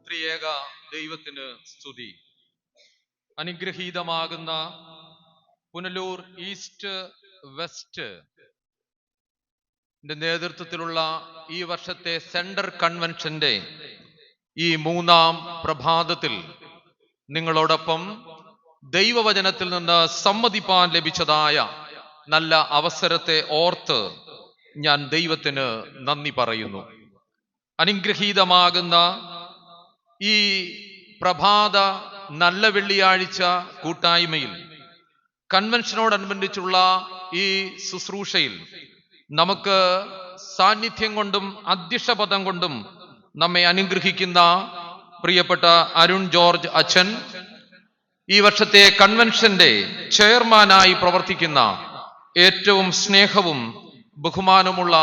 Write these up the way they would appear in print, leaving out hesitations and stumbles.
ത്രിയേക ദൈവത്തിന് സ്തുതി. അനുഗ്രഹീതമാകുന്ന പുനലൂർ ഈസ്റ്റ് വെസ്റ്റ് നേതൃത്വത്തിലുള്ള ഈ വർഷത്തെ സെൻട്രൽ കൺവെൻഷന്റെ ഈ മൂന്നാം പ്രഭാതത്തിൽ നിങ്ങളോടൊപ്പം ദൈവവചനത്തിൽ നിന്ന് സമ്മതിപ്പാൻ ലഭിച്ചതായ നല്ല അവസരത്തെ ഓർത്ത് ഞാൻ ദൈവത്തിന് നന്ദി പറയുന്നു. അനുഗ്രഹീതമാകുന്ന ഈ പ്രഭാത നല്ല വെള്ളിയാഴ്ച കൂട്ടായ്മയിൽ കൺവെൻഷനോടനുബന്ധിച്ചുള്ള ഈ ശുശ്രൂഷയിൽ നമുക്ക് സാന്നിധ്യം കൊണ്ടും അധ്യക്ഷപദം കൊണ്ടും നമ്മെ അനുഗ്രഹിക്കുന്ന പ്രിയപ്പെട്ട അരുൺ ജോർജ് അച്ഛൻ, ഈ വർഷത്തെ കൺവെൻഷന്റെ ചെയർമാനായി പ്രവർത്തിക്കുന്ന ഏറ്റവും സ്നേഹവും ബഹുമാനമുള്ള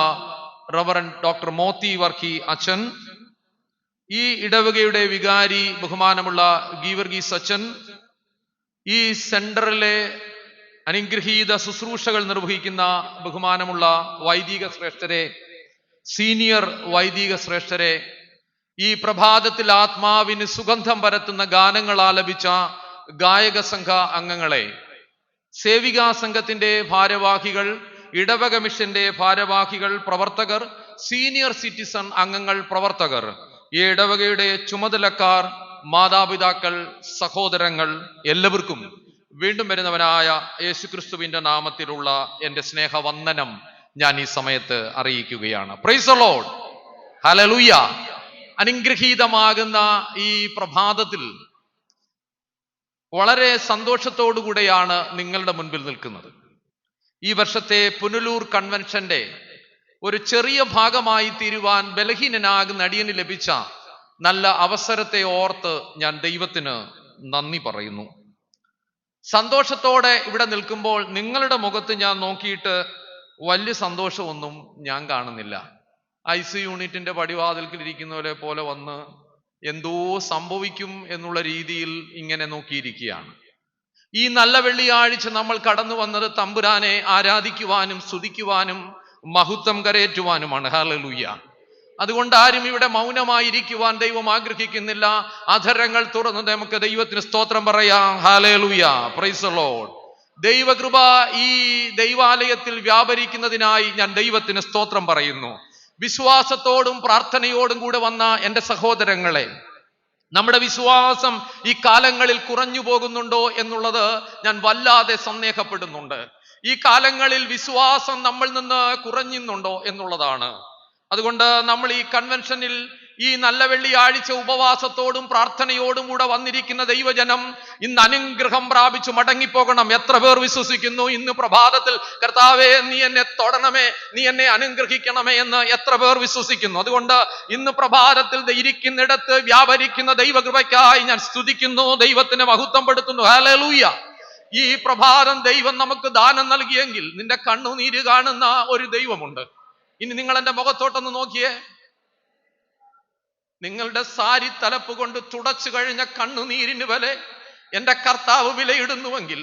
റവറൻ ഡോക്ടർ മോത്തി വർക്കി അച്ഛൻ, ഈ ഇടവകയുടെ വികാരി ബഹുമാനമുള്ള ഗീവർഗീസ് അച്ഛൻ, ഈ സെന്ററിലെ അനുഗ്രഹീത ശുശ്രൂഷകൾ നിർവഹിക്കുന്ന ബഹുമാനമുള്ള വൈദിക ശ്രേഷ്ഠരെ, സീനിയർ വൈദിക ശ്രേഷ്ഠരെ, ഈ പ്രഭാതത്തിൽ ആത്മാവിന് സുഗന്ധം പരത്തുന്ന ഗാനങ്ങൾ ആലപിച്ച ഗായക സംഘ അംഗങ്ങളെ, സേവികാ സംഘത്തിന്റെ ഭാരവാഹികൾ, ഇടവക മിഷന്റെ ഭാരവാഹികൾ, പ്രവർത്തകർ, സീനിയർ സിറ്റിസൺ അംഗങ്ങൾ, പ്രവർത്തകർ, ഈ ഇടവകയുടെ ചുമതലക്കാർ, മാതാപിതാക്കൾ, സഹോദരങ്ങൾ, എല്ലാവർക്കും വീണ്ടും വരുന്നവനായ യേശുക്രിസ്തുവിന്റെ നാമത്തിലുള്ള എന്റെ സ്നേഹവന്ദനം ഞാൻ ഈ സമയത്ത് അറിയിക്കുകയാണ്. Praise the Lord, hallelujah. അനുഗ്രഹീതമാകുന്ന ഈ പ്രഭാതത്തിൽ വളരെ സന്തോഷത്തോടുകൂടെയാണ് നിങ്ങളുടെ മുൻപിൽ നിൽക്കുന്നത്. ഈ വർഷത്തെ പുനലൂർ കൺവെൻഷന്റെ ഒരു ചെറിയ ഭാഗമായി തീരുവാൻ ബലഹീനനാകുന്ന അടിയന് ലഭിച്ച നല്ല അവസരത്തെ ഓർത്ത് ഞാൻ ദൈവത്തിന് നന്ദി പറയുന്നു. സന്തോഷത്തോടെ ഇവിടെ നിൽക്കുമ്പോൾ നിങ്ങളുടെ മുഖത്ത് ഞാൻ നോക്കിയിട്ട് വലിയ സന്തോഷമൊന്നും ഞാൻ കാണുന്നില്ല. IC യൂണിറ്റിന്റെ പടിവാതിൽക്കിൽ ഇരിക്കുന്നവരെ പോലെ വന്ന് എന്തോ സംഭവിക്കും എന്നുള്ള രീതിയിൽ ഇങ്ങനെ നോക്കിയിരിക്കുകയാണ്. ഈ നല്ല വെള്ളിയാഴ്ച നമ്മൾ കടന്നു വന്നത് തമ്പുരാനെ ആരാധിക്കുവാനും സ്തുതിക്കുവാനും മഹത്വം കരയേറ്റുവാനുമാണ്. ഹല്ലേലൂയ. അതുകൊണ്ട് ആരും ഇവിടെ മൗനമായിരിക്കുവാൻ ദൈവം ആഗ്രഹിക്കുന്നില്ല. അധരങ്ങൾ തുറന്ന് നമുക്ക് ദൈവത്തിന് സ്തോത്രം പറയാം. Hallelujah, price the Lord. ദൈവകൃപ ഈ ദൈവാലയത്തിൽ വ്യാപരിക്കുന്നതിനായി ഞാൻ ദൈവത്തിന് സ്തോത്രം പറയുന്നു. വിശ്വാസത്തോടും പ്രാർത്ഥനയോടും കൂടെ വന്ന എൻ്റെ സഹോദരങ്ങളെ, നമ്മുടെ വിശ്വാസം ഈ കാലങ്ങളിൽ കുറഞ്ഞു പോകുന്നുണ്ടോ എന്നുള്ളത് ഞാൻ വല്ലാതെ സന്ദേഹപ്പെടുന്നുണ്ട്. ഈ കാലങ്ങളിൽ വിശ്വാസം നമ്മളിൽ നിന്ന് കുറഞ്ഞുന്നുണ്ടോ എന്നുള്ളതാണ്. അതുകൊണ്ട് നമ്മൾ ഈ കൺവെൻഷനിൽ ഈ നല്ല വെള്ളിയാഴ്ച ഉപവാസത്തോടും പ്രാർത്ഥനയോടും കൂടെ വന്നിരിക്കുന്ന ദൈവജനം ഇന്ന് അനുഗ്രഹം പ്രാപിച്ചു മടങ്ങിപ്പോകണം. എത്ര പേർ വിശ്വസിക്കുന്നു ഇന്ന് പ്രഭാതത്തിൽ കർത്താവേ നീ എന്നെ തൊടണമേ, നീ എന്നെ അനുഗ്രഹിക്കണമേ എന്ന് എത്ര പേർ വിശ്വസിക്കുന്നു? അതുകൊണ്ട് ഇന്ന് പ്രഭാതത്തിൽ ഇരിക്കുന്നിടത്ത് വ്യാപരിക്കുന്ന ദൈവകൃപയ്ക്കായി ഞാൻ സ്തുതിക്കുന്നു, ദൈവത്തിന് മഹത്വപ്പെടുത്തുന്നു. ഹല്ലേലൂയ. ഈ പ്രഭാതം ദൈവം നമുക്ക് ദാനം നൽകിയെങ്കിൽ നിന്റെ കണ്ണുനീര് കാണുന്ന ഒരു ദൈവമുണ്ട്. ഇനി നിങ്ങൾ എൻ്റെ മുഖത്തോട്ടൊന്ന് നോക്കിയേ. നിങ്ങളുടെ സാരി തലപ്പ് കൊണ്ട് തുടച്ചു കഴിഞ്ഞ കണ്ണുനീരിന് വില എൻ്റെ കർത്താവ് വിലയിടുന്നുവെങ്കിൽ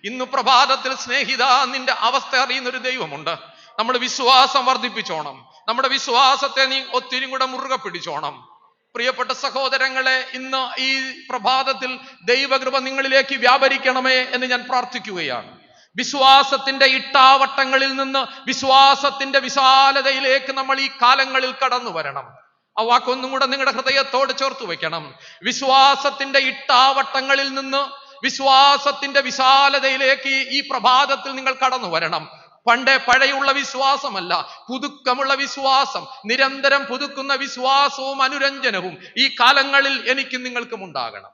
ഇന്ന് പ്രഭാതത്തിൽ സ്നേഹിത നിന്റെ അവസ്ഥ അറിയുന്ന ഒരു ദൈവമുണ്ട്. നമ്മുടെ വിശ്വാസം വർദ്ധിപ്പിച്ചോണം. നമ്മുടെ വിശ്വാസത്തെ നീ ഒത്തിരി കൂടെ മുറുകെ പിടിച്ചോണം. പ്രിയപ്പെട്ട സഹോദരങ്ങളെ, ഇന്ന് ഈ പ്രഭാതത്തിൽ ദൈവകൃപ നിങ്ങളിലേക്ക് വ്യാപരിക്കണമേ എന്ന് ഞാൻ പ്രാർത്ഥിക്കുകയാണ്. വിശ്വാസത്തിന്റെ ഇട്ടാവട്ടങ്ങളിൽ നിന്ന് വിശ്വാസത്തിന്റെ വിശാലതയിലേക്ക് നമ്മൾ ഈ കാലങ്ങളിൽ കടന്നു വരണം. ആ വാക്കൊന്നും കൂടെ നിങ്ങളുടെ ഹൃദയത്തോട് ചേർത്ത് വെക്കണം. വിശ്വാസത്തിന്റെ ഇട്ടാവട്ടങ്ങളിൽ നിന്ന് വിശ്വാസത്തിന്റെ വിശാലതയിലേക്ക് ഈ പ്രഭാതത്തിൽ നിങ്ങൾ കടന്നു വരണം. പഴയുള്ള വിശ്വാസമല്ല, പുതുക്കമുള്ള വിശ്വാസം, നിരന്തരം പുതുക്കുന്ന വിശ്വാസവും അനുരഞ്ജനവും ഈ കാലങ്ങളിൽ എനിക്കും നിങ്ങൾക്കും ഉണ്ടാകണം.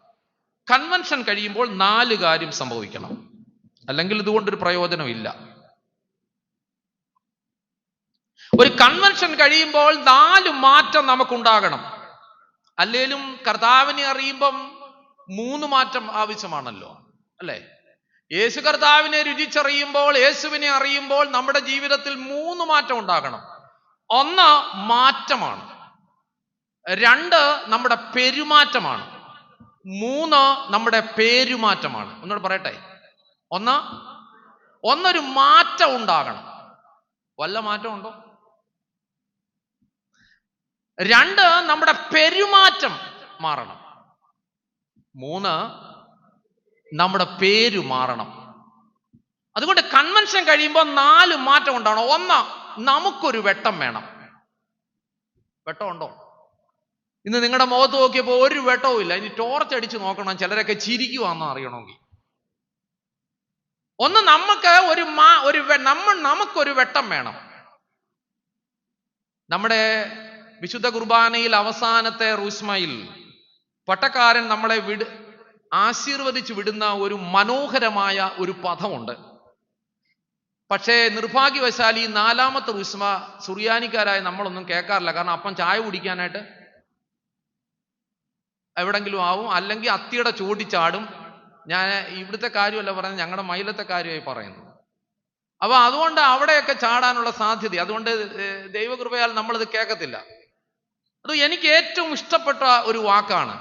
കൺവെൻഷൻ കഴിയുമ്പോൾ 4 കാര്യം സംഭവിക്കണം, അല്ലെങ്കിൽ ഇതുകൊണ്ടൊരു പ്രയോജനമില്ല. ഒരു കൺവെൻഷൻ കഴിയുമ്പോൾ 4 മാറ്റം നമുക്കുണ്ടാകണം. അല്ലേലും കർത്താവിനെ അറിയുമ്പം 3 മാറ്റം ആവശ്യമാണല്ലോ, അല്ലേ? യേശു കർത്താവിനെ രുചിച്ചറിയുമ്പോൾ, യേശുവിനെ അറിയുമ്പോൾ നമ്മുടെ ജീവിതത്തിൽ 3 മാറ്റം ഉണ്ടാകണം. 1 മാറ്റമാണ്, 2 നമ്മുടെ പെരുമാറ്റമാണ്, 3 നമ്മുടെ പേരുമാറ്റമാണ്. ഒന്നുകൂടെ പറയട്ടെ. ഒന്നൊരു മാറ്റം ഉണ്ടാകണം. വല്ല മാറ്റം ഉണ്ടോ? 2 നമ്മുടെ പെരുമാറ്റം മാറണം. 3, നമ്മുടെ പേര് മാറണം. അതുകൊണ്ട് കൺവെൻഷൻ കഴിയുമ്പോൾ 4 മാറ്റം ഉണ്ടാവണം. 1, നമുക്കൊരു വെട്ടം വേണം. വെട്ടം ഉണ്ടോ? ഇന്ന് നിങ്ങളുടെ മുഖത്ത് നോക്കിയപ്പോൾ ഒരു വെട്ടവും ഇല്ല. ഇനി ടോർച്ച് അടിച്ച് നോക്കണം, ചിലരൊക്കെ ചിരിക്കുവാന്ന് അറിയണമെങ്കിൽ. 1, നമുക്കൊരു വെട്ടം വേണം. നമ്മുടെ വിശുദ്ധ കുർബാനയിൽ അവസാനത്തെ റൂസ്മയിൽ പട്ടക്കാരൻ നമ്മളെ ആശീർവദിച്ച് വിടുന്ന ഒരു മനോഹരമായ ഒരു പദമുണ്ട്. പക്ഷേ നിർഭാഗ്യവശാൽ ഈ 4ാമത്തെ റൂസ്മ സുറിയാനിക്കാരായ നമ്മളൊന്നും കേൾക്കാറില്ല. കാരണം അപ്പം ചായ കുടിക്കാനായിട്ട് എവിടെങ്കിലും ആവും, അല്ലെങ്കിൽ അത്തിയുടെ ചൂടിച്ചാടും. ഞാൻ ഇവിടുത്തെ കാര്യമല്ല പറയുന്നത്, ഞങ്ങളുടെ മൈലത്തെ കാര്യമായി പറയുന്നു. അപ്പൊ അതുകൊണ്ട് അവിടെയൊക്കെ ചാടാനുള്ള സാധ്യത, അതുകൊണ്ട് ദൈവകൃപയാൽ നമ്മളിത് കേൾക്കത്തില്ല. അത് എനിക്ക് ഏറ്റവും ഇഷ്ടപ്പെട്ട ഒരു വാക്കാണ്.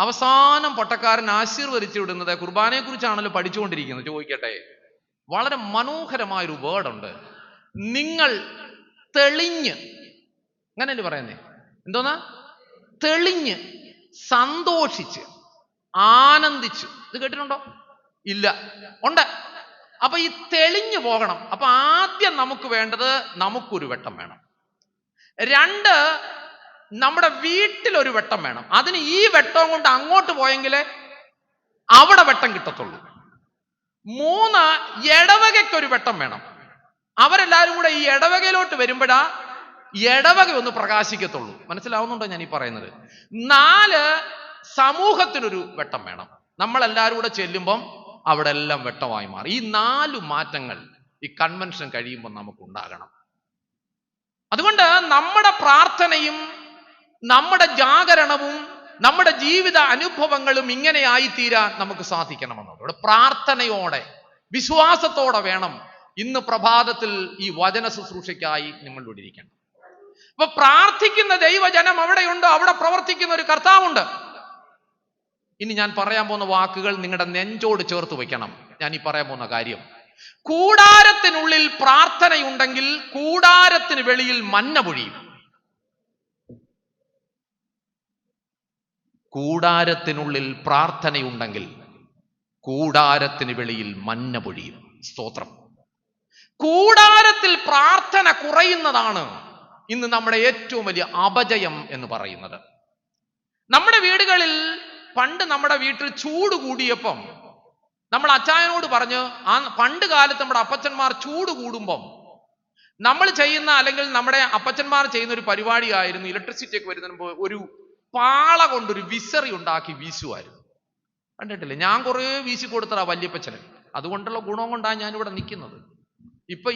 അവസാനം പട്ടക്കാരൻ ആശീർവദിച്ചു വിടുന്നത്, കുർബാനയെ കുറിച്ചാണല്ലോ പഠിച്ചുകൊണ്ടിരിക്കുന്നത്. ചോദിക്കട്ടെ, വളരെ മനോഹരമായൊരു വേർഡുണ്ട്. നിങ്ങൾ തെളിഞ്ഞ്, അങ്ങനല്ലേ പറയുന്നേ? എന്തോന്നാ? തെളിഞ്ഞ്, സന്തോഷിച്ച്, ആനന്ദിച്ചു. ഇത് കേട്ടിട്ടുണ്ടോ? ഇല്ല. ഉണ്ട്. അപ്പൊ ഈ തെളിഞ്ഞു പോകണം. അപ്പൊ ആദ്യം നമുക്ക് വേണ്ടത്, നമുക്കൊരു വെട്ടം വേണം. 2, നമ്മുടെ വീട്ടിലൊരു വെട്ടം വേണം. അതിന് ഈ വെട്ടം കൊണ്ട് അങ്ങോട്ട് പോയെങ്കിലേ അവിടെ വെട്ടം കിട്ടത്തുള്ളൂ. 3, ഇടവകയ്ക്കൊരു വെട്ടം വേണം. അവരെല്ലാരും കൂടെ ഈ ഇടവകയിലോട്ട് വരുമ്പോഴാ ഇടവക ഒന്ന് പ്രകാശിക്കത്തുള്ളൂ. മനസ്സിലാവുന്നുണ്ടോ ഞാൻ ഈ പറയുന്നത്? 4, സമൂഹത്തിനൊരു വെട്ടം വേണം. നമ്മളെല്ലാരും കൂടെ ചെല്ലുമ്പം അവിടെ എല്ലാം വെട്ടമായി മാറി. ഈ 4 മാറ്റങ്ങൾ ഈ കൺവെൻഷൻ കഴിയുമ്പോൾ നമുക്ക് ഉണ്ടാകണം. അതുകൊണ്ട് നമ്മുടെ പ്രാർത്ഥനയും നമ്മുടെ ജാഗരണവും നമ്മുടെ ജീവിത അനുഭവങ്ങളും ഇങ്ങനെയായി തീരാൻ നമുക്ക് സാധിക്കണമെന്നുള്ളത് പ്രാർത്ഥനയോടെ, വിശ്വാസത്തോടെ വേണം ഇന്ന് പ്രഭാതത്തിൽ ഈ വചന ശുശ്രൂഷയ്ക്കായി നിങ്ങളോട് ഇരിക്കണം. അപ്പൊ പ്രാർത്ഥിക്കുന്ന ദൈവജനം അവിടെയുണ്ട്, അവിടെ പ്രവർത്തിക്കുന്ന ഒരു കർത്താവുണ്ട്. ഇനി ഞാൻ പറയാൻ പോകുന്ന വാക്കുകൾ നിങ്ങളുടെ നെഞ്ചോട് ചേർത്ത് വയ്ക്കണം. ഞാൻ ഈ പറയാൻ പോകുന്ന കാര്യം, കൂടാരത്തിനുള്ളിൽ പ്രാർത്ഥനയുണ്ടെങ്കിൽ കൂടാരത്തിന് വെളിയിൽ മഞ്ഞ പൊഴിയും. കൂടാരത്തിനുള്ളിൽ പ്രാർത്ഥനയുണ്ടെങ്കിൽ കൂടാരത്തിന് വെളിയിൽ മഞ്ഞ പൊഴിയും. സ്തോത്രം. കൂടാരത്തിൽ പ്രാർത്ഥന കുറയുന്നതാണ് ഇന്ന് നമ്മുടെ ഏറ്റവും വലിയ അപജയം എന്ന് പറയുന്നത്. നമ്മുടെ വീടുകളിൽ പണ്ട് നമ്മുടെ വീട്ടിൽ ചൂട് കൂടിയപ്പം നമ്മൾ അച്ചായനോട് പറഞ്ഞ്, പണ്ട് കാലത്ത് നമ്മുടെ അപ്പച്ചന്മാർ ചൂട് കൂടുമ്പം നമ്മൾ ചെയ്യുന്ന, അല്ലെങ്കിൽ നമ്മുടെ അപ്പച്ചന്മാർ ചെയ്യുന്ന ഒരു പരിപാടിയായിരുന്നു, ഇലക്ട്രിസിറ്റി ഒക്കെ വരുന്നതിന് മുമ്പ് ഒരു പാള കൊണ്ടൊരു വിസറി ഉണ്ടാക്കി വീശുമായിരുന്നു. കണ്ടിട്ടില്ലേ? ഞാൻ കുറേ വീശി കൊടുത്തതാ വല്യപ്പച്ചന്. അതുകൊണ്ടുള്ള ഗുണം കൊണ്ടാണ് ഞാനിവിടെ നിൽക്കുന്നത്. ഇപ്പൊ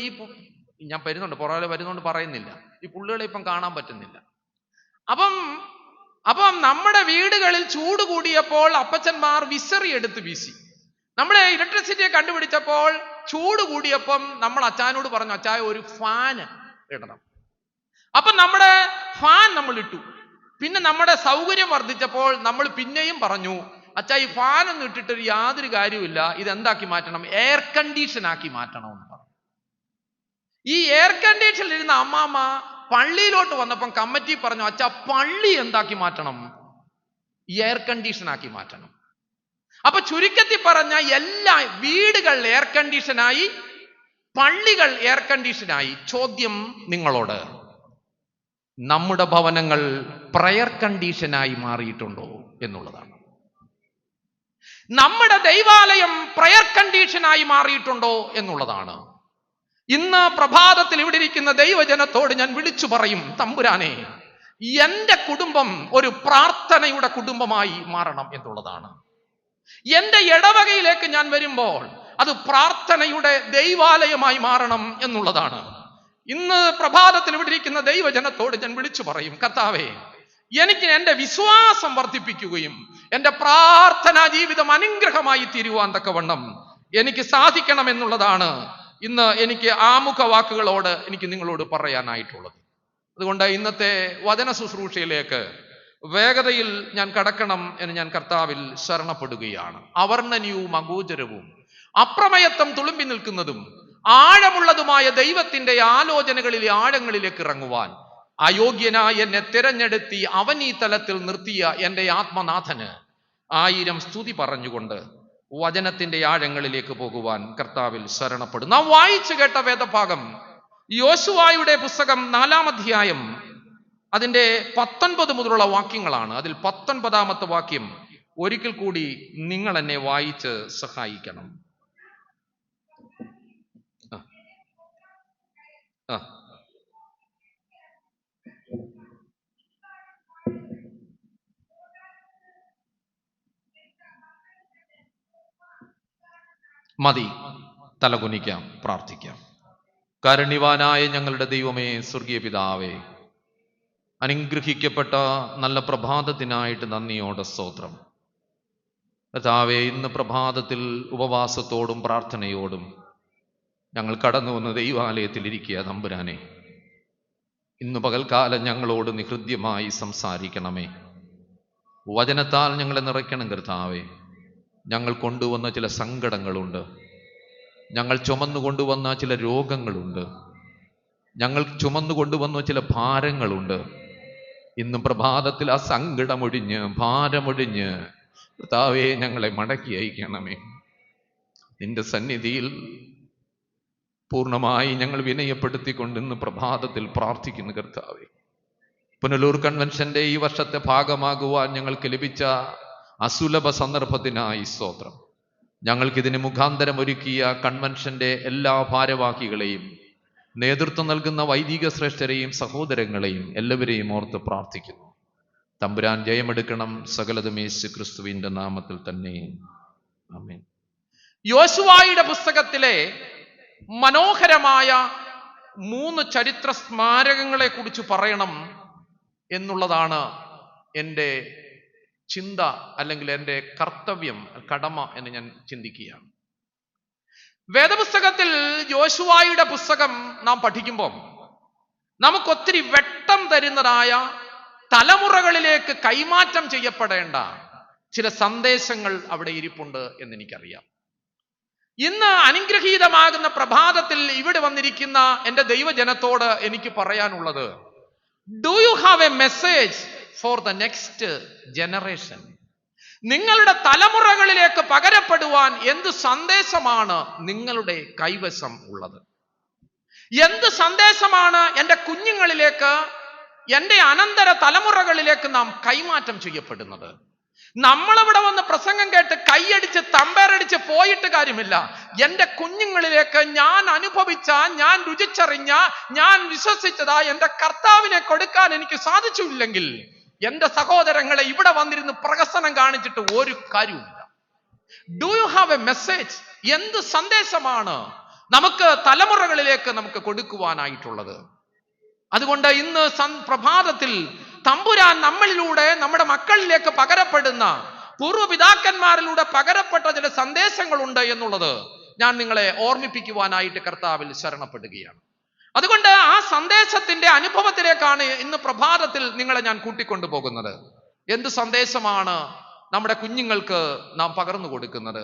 ഞാൻ വരുന്നുണ്ട്, പുറകെ വരുന്നുണ്ട് പറയുന്നില്ല, ഈ പുള്ളികളെ ഇപ്പം കാണാൻ പറ്റുന്നില്ല. അപ്പം നമ്മുടെ വീടുകളിൽ ചൂട് കൂടിയപ്പോൾ അപ്പച്ചന്മാർ വിസറി എടുത്ത് വീശി. നമ്മളെ ഇലക്ട്രിസിറ്റിയെ കണ്ടുപിടിച്ചപ്പോൾ ചൂട് കൂടിയപ്പം നമ്മൾ അച്ചായനോട് പറഞ്ഞു, അച്ചായ ഒരു ഫാന് ഇടണം. അപ്പം നമ്മുടെ ഫാൻ നമ്മൾ ഇട്ടു. പിന്നെ നമ്മുടെ സൗകര്യം വർദ്ധിച്ചപ്പോൾ നമ്മൾ പിന്നെയും പറഞ്ഞു, അച്ഛാ ഈ ഫാനൊന്നും ഇട്ടിട്ടൊരു യാതൊരു കാര്യമില്ല, ഇതെന്താക്കി മാറ്റണം, എയർ കണ്ടീഷൻ ആക്കി മാറ്റണം എന്ന് പറഞ്ഞു. ഈ എയർ കണ്ടീഷനിൽ ഇരുന്ന അമ്മാമ്മ പള്ളിയിലോട്ട് വന്നപ്പം കമ്മിറ്റി പറഞ്ഞു, അച്ഛാ പള്ളി എന്താക്കി മാറ്റണം, എയർ കണ്ടീഷൻ ആക്കി മാറ്റണം. അപ്പൊ ചുരുക്കത്തിൽ പറഞ്ഞ എല്ലാ വീടുകൾ എയർ കണ്ടീഷനായി, പള്ളികൾ എയർ കണ്ടീഷനായി. ചോദ്യം നിങ്ങളോട്, നമ്മുടെ ഭവനങ്ങൾ പ്രയർ കണ്ടീഷനായി മാറിയിട്ടുണ്ടോ എന്നുള്ളതാണ്. നമ്മുടെ ദൈവാലയം പ്രയർ കണ്ടീഷനായി മാറിയിട്ടുണ്ടോ എന്നുള്ളതാണ്. ഇന്ന് പ്രഭാതത്തിൽ ഇവിടെ ഇരിക്കുന്ന ദൈവജനത്തോട് ഞാൻ വിളിച്ചു പറയും, തമ്പുരാനെ, എന്റെ കുടുംബം ഒരു പ്രാർത്ഥനയുടെ കുടുംബമായി മാറണം എന്നുള്ളതാണ്. എന്റെ ഇടവകയിലേക്ക് ഞാൻ വരുമ്പോൾ അത് പ്രാർത്ഥനയുടെ ദൈവാലയമായി മാറണം എന്നുള്ളതാണ്. ഇന്ന് പ്രഭാതത്തിൽ ഇവിടെ ഇരിക്കുന്ന ദൈവജനത്തോട് ഞാൻ വിളിച്ചു പറയും, കർത്താവേ, എനിക്ക് എന്റെ വിശ്വാസം വർദ്ധിപ്പിക്കുകയും എന്റെ പ്രാർത്ഥനാ ജീവിതം അനുഗ്രഹമായി തീരുവാൻ തക്കവണ്ണം എനിക്ക് സാധിക്കണം എന്നുള്ളതാണ് ഇന്ന് എനിക്ക് ആമുഖ വാക്കുകളോട് എനിക്ക് നിങ്ങളോട് പറയാനായിട്ടുള്ളത്. അതുകൊണ്ട് ഇന്നത്തെ വചന ശുശ്രൂഷയിലേക്ക് വേഗതയിൽ ഞാൻ കടക്കണം എന്ന് ഞാൻ കർത്താവിൽ ശരണപ്പെടുകയാണ്. അവർണ്ണനീയവും അഗോചരവും അപ്രമയത്വം തുളുമ്പി നിൽക്കുന്നതും ആഴമുള്ളതുമായ ദൈവത്തിന്റെ ആലോചനകളിലെ ആഴങ്ങളിലേക്ക് ഇറങ്ങുവാൻ അയോഗ്യനായ എന്നെ തിരഞ്ഞെടുത്തി അവൻ ഈ തലത്തിൽ നിർത്തിയ എൻ്റെ ആത്മനാഥന് 1000 സ്തുതി പറഞ്ഞുകൊണ്ട് വചനത്തിന്റെ ആഴങ്ങളിലേക്ക് പോകുവാൻ കർത്താവിൽ ശരണപ്പെടും. നാം വായിച്ചു കേട്ട വേദഭാഗം യോശുവായുടെ പുസ്തകം 4-ാം അധ്യായം അതിന്റെ 19 മുതലുള്ള വാക്യങ്ങളാണ്. അതിൽ 19-ാമത്തെ വാക്യം ഒരിക്കൽ കൂടി നിങ്ങൾ എന്നെ വായിച്ച് സഹായിക്കണം. മതി, തലകുനിക്കാം, പ്രാർത്ഥിക്കാം. കാരുണ്യവാനായ ഞങ്ങളുടെ ദൈവമേ, സ്വർഗീയ പിതാവേ, അനുഗ്രഹിക്കപ്പെട്ട നല്ല പ്രഭാതത്തിനായിട്ട് നന്ദിയോടെ സ്തോത്രം. കർത്താവേ, ഇന്ന് പ്രഭാതത്തിൽ ഉപവാസത്തോടും പ്രാർത്ഥനയോടും ഞങ്ങൾ കടന്നു വന്ന് ദൈവാലയത്തിൽ ഇരിക്കുക. തമ്പുരാനെ, ഇന്ന് പകൽക്കാലം ഞങ്ങളോട് നിഹൃദ്യമായി സംസാരിക്കണമേ. വചനത്താൽ ഞങ്ങളെ നിറയ്ക്കണം കർത്താവേ. ഞങ്ങൾ കൊണ്ടുവന്ന ചില സങ്കടങ്ങളുണ്ട്, ഞങ്ങൾ ചുമന്നു കൊണ്ടുവന്ന ചില രോഗങ്ങളുണ്ട്, ഞങ്ങൾ ചുമന്നു കൊണ്ടുവന്ന ചില ഭാരങ്ങളുണ്ട്. ഇന്ന് പ്രഭാതത്തിൽ ആ സങ്കടമൊഴിഞ്ഞ് ഭാരമൊഴിഞ്ഞ് കർത്താവേ ഞങ്ങളെ മടക്കി അയക്കണമേ. നിന്റെ സന്നിധിയിൽ പൂർണ്ണമായി ഞങ്ങൾ വിനയപ്പെടുത്തിക്കൊണ്ട് ഇന്ന് പ്രഭാതത്തിൽ പ്രാർത്ഥിക്കുന്നു കർത്താവേ. പുനലൂർ കൺവെൻഷന്റെ ഈ വർഷത്തെ ഭാഗമാകുവാൻ ഞങ്ങൾക്ക് ലഭിച്ച അസുലഭ സന്ദർഭത്തിനായി സ്തോത്രം. ഞങ്ങൾക്കിതിന് മുഖാന്തരം ഒരുക്കിയ കൺവെൻഷന്റെ എല്ലാ ഭാരവാഹികളെയും, നേതൃത്വം നൽകുന്ന വൈദിക ശ്രേഷ്ഠരെയും സഹോദരങ്ങളെയും എല്ലാവരെയും ഓർത്ത് പ്രാർത്ഥിക്കുന്നു. തമ്പുരാൻ ജയമെടുക്കണം. സകലതും യേശു ക്രിസ്തുവിന്റെ നാമത്തിൽ തന്നെ, ആമേൻ. യോശുവായുടെ പുസ്തകത്തിലെ മനോഹരമായ 3 ചരിത്ര സ്മാരകങ്ങളെ കുറിച്ച് പറയണം എന്നുള്ളതാണ് എൻ്റെ ചിന്ത, അല്ലെങ്കിൽ എൻ്റെ കർത്തവ്യം, കടമ എന്ന് ഞാൻ ചിന്തിക്കുകയാണ്. വേദപുസ്തകത്തിൽ യോശുവായുടെ പുസ്തകം നാം പഠിക്കുമ്പോൾ നമുക്കൊത്തിരി വെട്ടം തരുന്നതായ, തലമുറകളിലേക്ക് കൈമാറ്റം ചെയ്യപ്പെടേണ്ട ചില സന്ദേശങ്ങൾ അവിടെ ഇരിപ്പുണ്ട് എന്നെനിക്കറിയാം. ഇന്ന് അനുഗ്രഹീതമാകുന്ന പ്രഭാതത്തിൽ ഇവിടെ വന്നിരിക്കുന്ന എൻ്റെ ദൈവജനത്തോട് എനിക്ക് പറയാനുള്ളത്, do you have a message for the next generation? നിങ്ങളുടെ തലമുറകളിലേക്ക് പകരപ്പെടുവാൻ എന്ത് സന്ദേശമാണ് നിങ്ങളുടെ കൈവശം ഉള്ളത്? എന്ത് സന്ദേശമാണ് എൻ്റെ കുഞ്ഞുങ്ങളിലേക്ക്, എൻ്റെ അനന്തര തലമുറകളിലേക്ക് നാം കൈമാറ്റം ചെയ്യപ്പെടുന്നത്? നമ്മളവിടെ വന്ന് പ്രസംഗം കേട്ട് കൈയടിച്ച് തമ്പേറടിച്ച് പോയിട്ട് കാര്യമില്ല. എൻ്റെ കുഞ്ഞുങ്ങളിലേക്ക് ഞാൻ അനുഭവിച്ച, ഞാൻ രുചിച്ചറിഞ്ഞ, ഞാൻ വിശ്വസിച്ചതാ എൻ്റെ കർത്താവിനെ കൊടുക്കാൻ എനിക്ക് സാധിച്ചില്ലെങ്കിൽ എൻ്റെ സഹോദരങ്ങളെ ഇവിടെ വന്നിരുന്ന് പ്രഹസനം കാണിച്ചിട്ട് ഒരു കാര്യവുമില്ല. Do you have a message? എന്ത് സന്ദേശമാണ് നമുക്ക് തലമുറകളിലേക്ക് നമുക്ക് കൊടുക്കുവാനായിട്ടുള്ളത്? അതുകൊണ്ട് ഇന്ന് പ്രഭാതത്തിൽ തമ്പുരാൻ നമ്മളിലൂടെ നമ്മുടെ മക്കളിലേക്ക് പകരപ്പെടുന്ന, പൂർവ്വപിതാക്കന്മാരിലൂടെ പകരപ്പെട്ട ചില സന്ദേശങ്ങളുണ്ട് എന്നുള്ളത് ഞാൻ നിങ്ങളെ ഓർമ്മിപ്പിക്കുവാനായിട്ട് കർത്താവിൽ ശരണപ്പെടുകയാണ്. അതുകൊണ്ട് ആ സന്ദേശത്തിന്റെ അനുഭവത്തിലേക്കാണ് ഇന്ന് പ്രഭാതത്തിൽ നിങ്ങളെ ഞാൻ കൂട്ടിക്കൊണ്ടു പോകുന്നത്. എന്ത് സന്ദേശമാണ് നമ്മുടെ കുഞ്ഞുങ്ങൾക്ക് നാം പകർന്നു കൊടുക്കുന്നത്?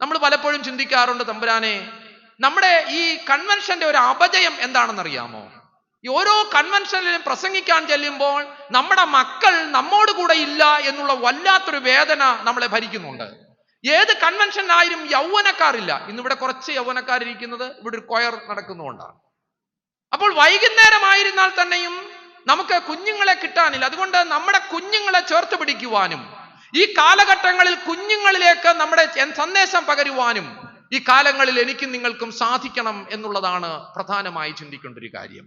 നമ്മൾ പലപ്പോഴും ചിന്തിക്കാറുണ്ട്, തമ്പുരാനെ, നമ്മുടെ ഈ കൺവെൻഷന്റെ ഒരു അപജയം എന്താണെന്നറിയാമോ? ഓരോ കൺവെൻഷനിലും പ്രസംഗിക്കാൻ ചെല്ലുമ്പോൾ നമ്മുടെ മക്കൾ നമ്മോട് കൂടെ ഇല്ല എന്നുള്ള വല്ലാത്തൊരു വേദന നമ്മളെ ഭരിക്കുന്നുണ്ട്. ഏത് കൺവെൻഷനായാലും യൗവനക്കാരില്ല. ഇന്നിവിടെ കുറച്ച് യൗവനക്കാരിരിക്കുന്നത് ഇവിടെ ഒരു കൊയർ നടക്കുന്നതുകൊണ്ടാണ്. അപ്പോൾ വൈകുന്നേരമായിരുന്നാൽ തന്നെയും നമുക്ക് കുഞ്ഞുങ്ങളെ കിട്ടാനില്ല. അതുകൊണ്ട് നമ്മുടെ കുഞ്ഞുങ്ങളെ ചേർത്ത് പിടിക്കുവാനും ഈ കാലഘട്ടങ്ങളിൽ കുഞ്ഞുങ്ങളിലേക്ക് നമ്മുടെ സന്ദേശം പകരുവാനും ഈ കാലങ്ങളിൽ എനിക്കും നിങ്ങൾക്കും സാധിക്കണം എന്നുള്ളതാണ് പ്രധാനമായി ചിന്തിക്കേണ്ട ഒരു കാര്യം.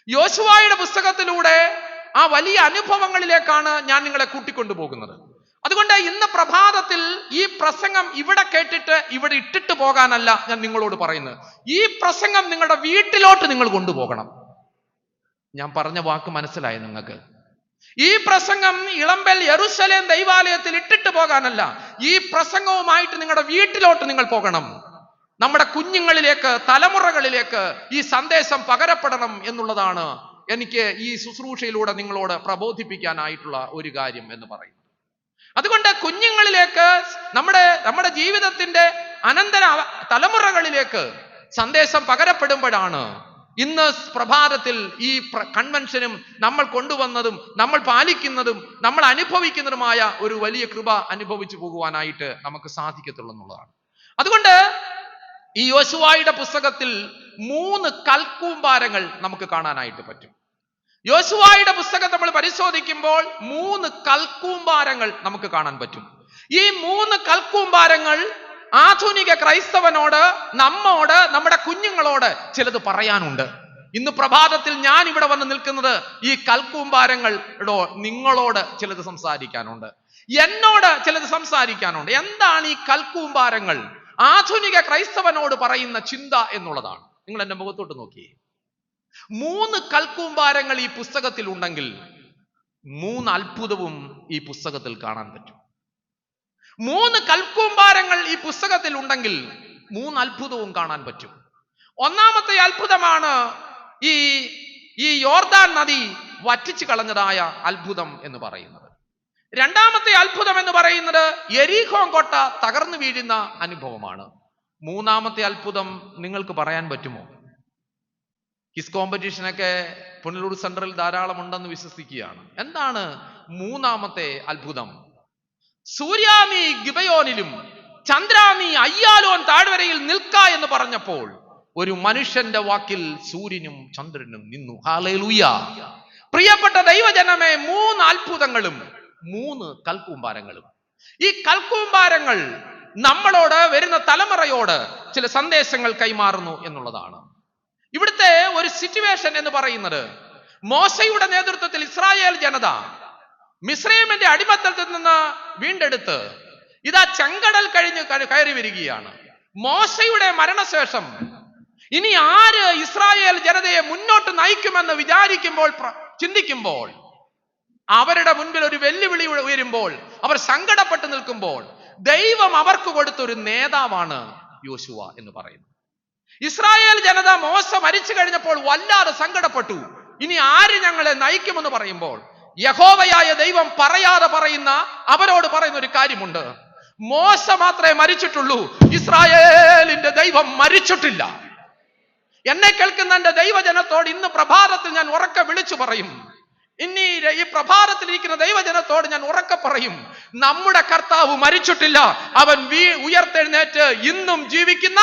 യോശുവായുടെ പുസ്തകത്തിലൂടെ ആ വലിയ അനുഭവങ്ങളിലേക്കാണ് ഞാൻ നിങ്ങളെ കൂട്ടിക്കൊണ്ടു പോകുന്നത്. അതുകൊണ്ട് ഇന്ന് പ്രഭാതത്തിൽ ഈ പ്രസംഗം ഇവിടെ കേട്ടിട്ട് ഇവിടെ ഇട്ടിട്ട് പോകാനല്ല ഞാൻ നിങ്ങളോട് പറയുന്നത്. ഈ പ്രസംഗം നിങ്ങളുടെ വീട്ടിലോട്ട് നിങ്ങൾ കൊണ്ടുപോകണം. ഞാൻ പറഞ്ഞ വാക്ക് മനസ്സിലായി നിങ്ങൾക്ക്? ഈ പ്രസംഗം ഇളമ്പൽ യെരൂശലേം ദൈവാലയത്തിൽ ഇട്ടിട്ട് പോകാനല്ല, ഈ പ്രസംഗവുമായിട്ട് നിങ്ങളുടെ വീട്ടിലോട്ട് നിങ്ങൾ പോകണം. നമ്മുടെ കുഞ്ഞുങ്ങളിലേക്ക്, തലമുറകളിലേക്ക് ഈ സന്ദേശം പകരപ്പെടണം എന്നുള്ളതാണ് എനിക്ക് ഈ ശുശ്രൂഷയിലൂടെ നിങ്ങളോട് പ്രബോധിപ്പിക്കാനായിട്ടുള്ള ഒരു കാര്യം എന്ന് പറയുന്നത്. അതുകൊണ്ട് കുഞ്ഞുങ്ങളിലേക്ക്, നമ്മുടെ ജീവിതത്തിന്റെ അനന്തര തലമുറകളിലേക്ക് സന്ദേശം പകരപ്പെടുമ്പോഴാണ് ഇന്ന് പ്രഭാതത്തിൽ ഈ കൺവെൻഷനും നമ്മൾ കൊണ്ടുവന്നതും നമ്മൾ പാലിക്കുന്നതും നമ്മൾ അനുഭവിക്കുന്നതുമായ ഒരു വലിയ കൃപ അനുഭവിച്ചു പോകുവാനായിട്ട് നമുക്ക് സാധിക്കത്തുള്ളൂ എന്നുള്ളതാണ്. അതുകൊണ്ട് ഈ യോശുവായുടെ പുസ്തകത്തിൽ 3 കൽക്കൂമ്പാരങ്ങൾ നമുക്ക് കാണാനായിട്ട് പറ്റും. യോശുവായുടെ പുസ്തകം നമ്മൾ പരിശോധിക്കുമ്പോൾ 3 കൽക്കൂമ്പാരങ്ങൾ നമുക്ക് കാണാൻ പറ്റും. ഈ 3 കൽക്കൂമ്പാരങ്ങൾ ആധുനിക ക്രൈസ്തവനോട്, നമ്മോട്, നമ്മുടെ കുഞ്ഞുങ്ങളോട് ചിലത് പറയാനുണ്ട്. ഇന്ന് പ്രഭാതത്തിൽ ഞാൻ ഇവിടെ വന്ന് നിൽക്കുന്നത് ഈ കൽക്കൂമ്പാരങ്ങളോ നിങ്ങളോട് ചിലത് സംസാരിക്കാനുണ്ട്, എന്നോട് ചിലത് സംസാരിക്കാനുണ്ട്. എന്താണ് ഈ കൽക്കൂമ്പാരങ്ങൾ ആധുനിക ക്രൈസ്തവനോട് പറയുന്ന ചിന്ത എന്നുള്ളതാണ്. നിങ്ങൾ എന്റെ മുഖത്തോട്ട് നോക്കിയേ. 3 കൽക്കൂമ്പാരങ്ങൾ ഈ പുസ്തകത്തിൽ ഉണ്ടെങ്കിൽ 3 അത്ഭുതവും ഈ പുസ്തകത്തിൽ കാണാൻ പറ്റും. 3 കൽക്കൂമ്പാരങ്ങൾ ഈ പുസ്തകത്തിൽ ഉണ്ടെങ്കിൽ 3 അത്ഭുതവും കാണാൻ പറ്റും. ഒന്നാമത്തെ അത്ഭുതമാണ് ഈ യോർദാൻ നദി വറ്റിച്ചു കളഞ്ഞതായ അത്ഭുതം എന്ന് പറയുന്നത്. രണ്ടാമത്തെ അത്ഭുതം എന്ന് പറയുന്നത് യെരിഹോ കോട്ട തകർന്നു വീഴുന്ന അനുഭവമാണ്. മൂന്നാമത്തെ അത്ഭുതം നിങ്ങൾക്ക് പറയാൻ പറ്റുമോ? കിസ് കോമ്പറ്റീഷനൊക്കെ പുനലൂർ സെന്ററിൽ ധാരാളം ഉണ്ടെന്ന് വിശ്വസിക്കുകയാണ്. എന്താണ് മൂന്നാമത്തെ അത്ഭുതം? സൂര്യാമി ഗിബയോനിലും ചന്ദ്രാമി അയ്യാലോൻ താഴ്വരയിൽ നിൽക്ക എന്ന് പറഞ്ഞപ്പോൾ ഒരു മനുഷ്യന്റെ വാക്കിൽ സൂര്യനും ചന്ദ്രനും നിന്നു. ഹല്ലേലൂയ. പ്രിയപ്പെട്ട ദൈവജനമേ, 3 അത്ഭുതങ്ങളും 3 കൽക്കൂമ്പാരങ്ങളും. ഈ കൽക്കൂമ്പാരങ്ങൾ നമ്മളോട്, വരുന്ന തലമുറയോട് ചില സന്ദേശങ്ങൾ കൈമാറുന്നു എന്നുള്ളതാണ്. ഇവിടുത്തെ ഒരു സിറ്റുവേഷൻ എന്ന് പറയുന്നത്, മോശയുടെ നേതൃത്വത്തിൽ ഇസ്രായേൽ ജനത മിസ്രയീമിന്റെ അടിമത്തത്തിൽ നിന്ന് വീണ്ടെടുത്ത് ഇതാ ചെങ്കടൽ കഴിഞ്ഞ് കയറി വരികയാണ്. മോശയുടെ മരണശേഷം ഇനി ആര് ഇസ്രായേൽ ജനതയെ മുന്നോട്ട് നയിക്കുമെന്ന് ചിന്തിക്കുമ്പോൾ അവരുടെ മുൻപിൽ ഒരു വെല്ലുവിളി ഉയരുമ്പോൾ, അവർ സങ്കടപ്പെട്ട് നിൽക്കുമ്പോൾ ദൈവം അവർക്ക് കൊടുത്തൊരു നേതാവാണ് യോശുവ എന്ന് പറയുന്നത്. ഇസ്രായേൽ ജനത മോശ മരിച്ചു കഴിഞ്ഞപ്പോൾ വല്ലാതെ സങ്കടപ്പെട്ടു. ഇനി ആര് ഞങ്ങളെ നയിക്കുമെന്ന് പറയുമ്പോൾ യഹോവയായ ദൈവം പറയാതെ അവരോട് പറയുന്ന ഒരു കാര്യമുണ്ട്. മോശ മാത്രമേ മരിച്ചിട്ടുള്ളൂ, ഇസ്രായേലിന്റെ ദൈവം മരിച്ചിട്ടില്ല. എന്നെ കേൾക്കുന്ന എന്റെ ദൈവജനത്തോട് ഇന്ന് പ്രഭാതത്തിൽ ഞാൻ ഉറക്കെ വിളിച്ചു പറയും, ഇനി ഈ പ്രഭാതത്തിൽ ഇരിക്കുന്ന ദൈവജനത്തോട് ഞാൻ ഉറക്കെ പറയും, നമ്മുടെ കർത്താവ് മരിച്ചിട്ടില്ല, അവൻ ഉയർത്തെഴുന്നേറ്റ് ഇന്നും ജീവിക്കുന്ന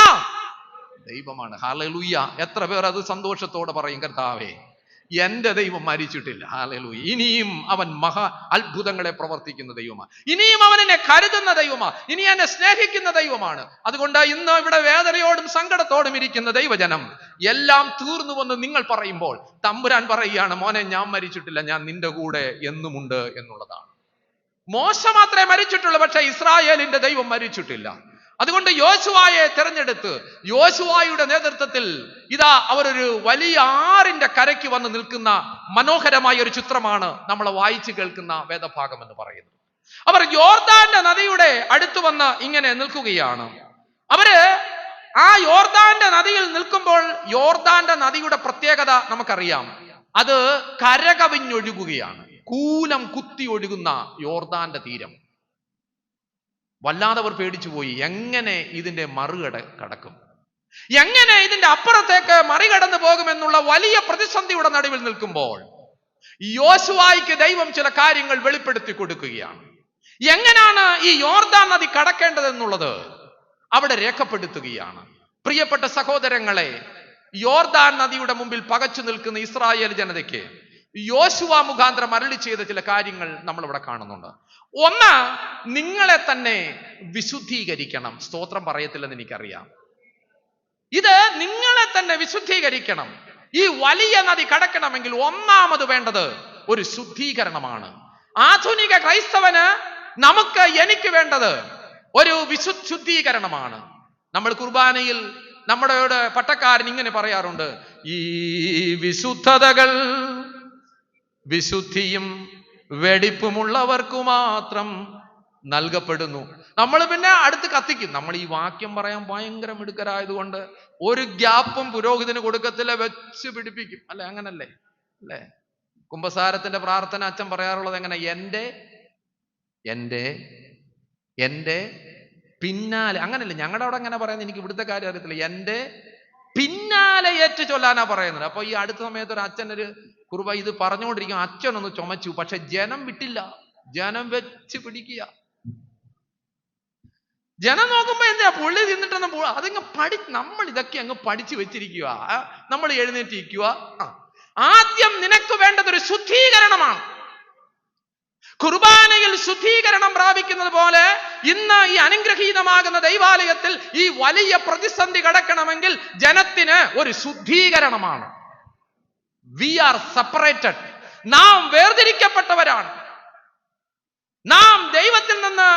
ദൈവമാണ്. ഹല്ലേലൂയ. എത്ര പേർ അത് സന്തോഷത്തോടെ പറയും, കർത്താവേ എന്റെ ദൈവം മരിച്ചിട്ടില്ല, ഹല്ലേലൂയ. ഇനിയും അവൻ മഹാ അത്ഭുതങ്ങളെ പ്രവർത്തിക്കുന്ന ദൈവമാണ്, ഇനിയും അവൻ എന്നെ കരുതുന്ന ദൈവമാണ്, ഇനി എന്നെ സ്നേഹിക്കുന്ന ദൈവമാണ്. അതുകൊണ്ട് ഇന്ന് ഇവിടെ വേദനയോടും സങ്കടത്തോടും ഇരിക്കുന്ന ദൈവജനം, എല്ലാം തീർന്നുവെന്ന് നിങ്ങൾ പറയുമ്പോൾ തമ്പുരാൻ പറയുകയാണ്, മോനെ ഞാൻ മരിച്ചിട്ടില്ല, ഞാൻ നിന്റെ കൂടെ എന്നുമുണ്ട് എന്നുള്ളതാണ്. മോശ മാത്രമേ മരിച്ചിട്ടുള്ളൂ, പക്ഷെ ഇസ്രായേലിന്റെ ദൈവം മരിച്ചിട്ടില്ല. അതുകൊണ്ട് യോശുവായെ തെരഞ്ഞെടുത്ത് യോശുവായുടെ നേതൃത്വത്തിൽ ഇതാ അവരൊരു വലിയ ആറിന്റെ കരയ്ക്ക് വന്ന് നിൽക്കുന്ന മനോഹരമായ ഒരു ചിത്രമാണ് നമ്മൾ വായിച്ചു കേൾക്കുന്ന വേദഭാഗം എന്ന് പറയുന്നത്. അവർ യോർദാന്റെ നദിയുടെ അടുത്ത് വന്ന് ഇങ്ങനെ നിൽക്കുകയാണ്. അവര് ആ യോർദാന്റെ നദിയിൽ നിൽക്കുമ്പോൾ യോർദാന്റെ നദിയുടെ പ്രത്യേകത നമുക്കറിയാം, അത് കരകവിഞ്ഞൊഴുകുകയാണ്. കൂലം കുത്തി ഒഴുകുന്ന യോർദാന്റെ തീരം. വല്ലാതെ അവർ പേടിച്ചു പോയി, എങ്ങനെ ഇതിന്റെ കടക്കും, എങ്ങനെ ഇതിന്റെ അപ്പുറത്തേക്ക് മറികടന്നു പോകുമെന്നുള്ള വലിയ പ്രതിസന്ധിയുടെ നടുവിൽ നിൽക്കുമ്പോൾ യോശുവായ്ക്ക് ദൈവം ചില കാര്യങ്ങൾ വെളിപ്പെടുത്തി കൊടുക്കുകയാണ്. എങ്ങനെയാണ് ഈ യോർദാൻ നദി കടക്കേണ്ടതെന്നുള്ളത് അവിടെ രേഖപ്പെടുത്തുകയാണ്. പ്രിയപ്പെട്ട സഹോദരങ്ങളെ, യോർദാൻ നദിയുടെ മുമ്പിൽ പകച്ചു നിൽക്കുന്ന ഇസ്രായേൽ ജനതയ്ക്ക് യോശുവ മുഖാന്തരം അരുളി ചെയ്ത ചില കാര്യങ്ങൾ നമ്മൾ ഇവിടെ കാണുന്നുണ്ട്. ഒന്ന്, നിങ്ങളെ തന്നെ വിശുദ്ധീകരിക്കണം. സ്തോത്രം പറയത്തില്ലെന്ന് എനിക്കറിയാം. ഇത് നിങ്ങളെ തന്നെ വിശുദ്ധീകരിക്കണം. ഈ വലിയ നദി കടക്കണമെങ്കിൽ ഒന്നാമത് വേണ്ടത് ഒരു ശുദ്ധീകരണമാണ്. ആധുനിക ക്രൈസ്തവന് എനിക്ക് വേണ്ടത് ഒരു ശുദ്ധീകരണമാണ്. നമ്മൾ കുർബാനയിൽ നമ്മുടെ പട്ടക്കാരൻ ഇങ്ങനെ പറയാറുണ്ട്, ഈ വിശുദ്ധതകൾ വിശുദ്ധിയും വെടിപ്പുമുള്ളവർക്കു മാത്രം നൽകപ്പെടുന്നു. നമ്മൾ പിന്നെ അടുത്ത് കത്തിക്കും. നമ്മൾ ഈ വാക്യം പറയാൻ ഭയങ്കര മിടുക്കരായതുകൊണ്ട് ഒരു ഗ്യാപ്പും പുരോഹിതന് കൊടുക്കത്തില്ല, വെച്ച് പിടിപ്പിക്കും. അല്ലെ, അങ്ങനല്ലേ? അല്ലേ? കുമ്പസാരത്തിന്റെ പ്രാർത്ഥന അച്ഛൻ പറയാറുള്ളത് എങ്ങനെ? എന്റെ പിന്നാലെ. അങ്ങനല്ലേ? ഞങ്ങളുടെ അവിടെ അങ്ങനെ പറയുന്നത്, എനിക്ക് ഇവിടുത്തെ കാര്യം അറിയത്തില്ല. എന്റെ പിന്നാലെ ഏറ്റു ചൊല്ലാനാ പറയുന്നത്. അപ്പൊ ഈ അടുത്ത സമയത്ത് ഒരു അച്ഛനൊരു കുർബ ഇത് പറഞ്ഞുകൊണ്ടിരിക്കും, അച്ഛനൊന്ന് ചുമച്ചു, പക്ഷെ ജനം വിട്ടില്ല, ജനം വെച്ച് പിടിക്കുക. ജനം നോക്കുമ്പോ എന്താ പുള്ളി തിന്നിട്ടൊന്നും അതങ്ങ് നമ്മൾ ഇതൊക്കെ അങ്ങ് പഠിച്ചു വെച്ചിരിക്കുക. നമ്മൾ എഴുന്നേറ്റിരിക്കുക. ആദ്യം നിനക്ക് വേണ്ടത് ഒരു ശുദ്ധീകരണമാണ്. കുർബാനയിൽ ശുദ്ധീകരണം പ്രാപിക്കുന്നത് പോലെ ഇന്ന് ഈ അനുഗ്രഹീതമാകുന്ന ദൈവാലയത്തിൽ ഈ വലിയ പ്രതിസന്ധി കടക്കണമെങ്കിൽ ജനത്തിന് ഒരു ശുദ്ധീകരണമാണ്. V R separated. നാം വേർതിരിക്കപ്പെട്ടവരാണ്. നാം ദൈവത്തിൽ നിന്ന്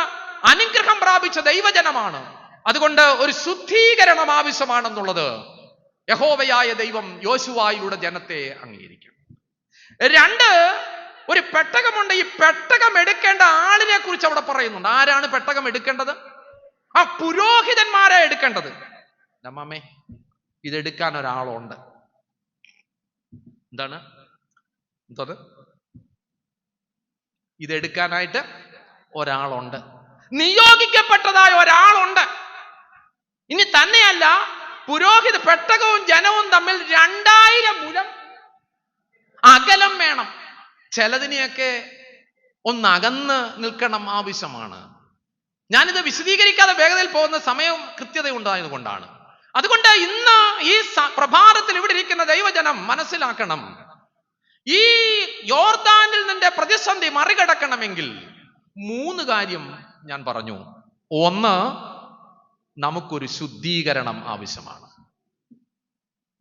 അനുഗ്രഹം പ്രാപിച്ച ദൈവജനമാണ്. അതുകൊണ്ട് ഒരു ശുദ്ധീകരണം ആവശ്യമാണെന്നുള്ളത് യഹോവയായ ദൈവം യോശുവായിലൂടെ ജനത്തെ അംഗീകരിക്കണം. 2, ഒരു പെട്ടകമുണ്ട്. ഈ പെട്ടകം എടുക്കേണ്ട ആളിനെ കുറിച്ച് അവിടെ പറയുന്നുണ്ട്. ആരാണ് പെട്ടകം എടുക്കേണ്ടത്? ആ പുരോഹിതന്മാരെ എടുക്കേണ്ടത്. നമ്മമ്മേ, ഇതെടുക്കാൻ ഒരാളുണ്ട്. എന്താണ് ഇതെടുക്കാനായിട്ട് ഒരാളുണ്ട്, നിയോഗിക്കപ്പെട്ടതായ ഒരാളുണ്ട്. ഇനി തന്നെയല്ല, പുരോഹിത പെട്ടകവും ജനവും തമ്മിൽ 2000 മുഴം അകലം വേണം. ചിലതിനെയൊക്കെ ഒന്നകന്ന് നിൽക്കണം ആവശ്യമാണ്. ഞാനിത് വിശദീകരിക്കാതെ വേഗതയിൽ പോകുന്ന സമയം കൃത്യത ഉണ്ടായതുകൊണ്ടാണ്. അതുകൊണ്ട് ഇന്ന് ഈ പ്രഭാതത്തിൽ ഇവിടെ ഇരിക്കുന്ന ദൈവജനം മനസ്സിലാക്കണം, ഈ യോർദാനിൽ നിന്റെ പ്രതിസന്ധി മറികടക്കണമെങ്കിൽ 3 കാര്യം ഞാൻ പറഞ്ഞു. 1, നമുക്കൊരു ശുദ്ധീകരണം ആവശ്യമാണ്.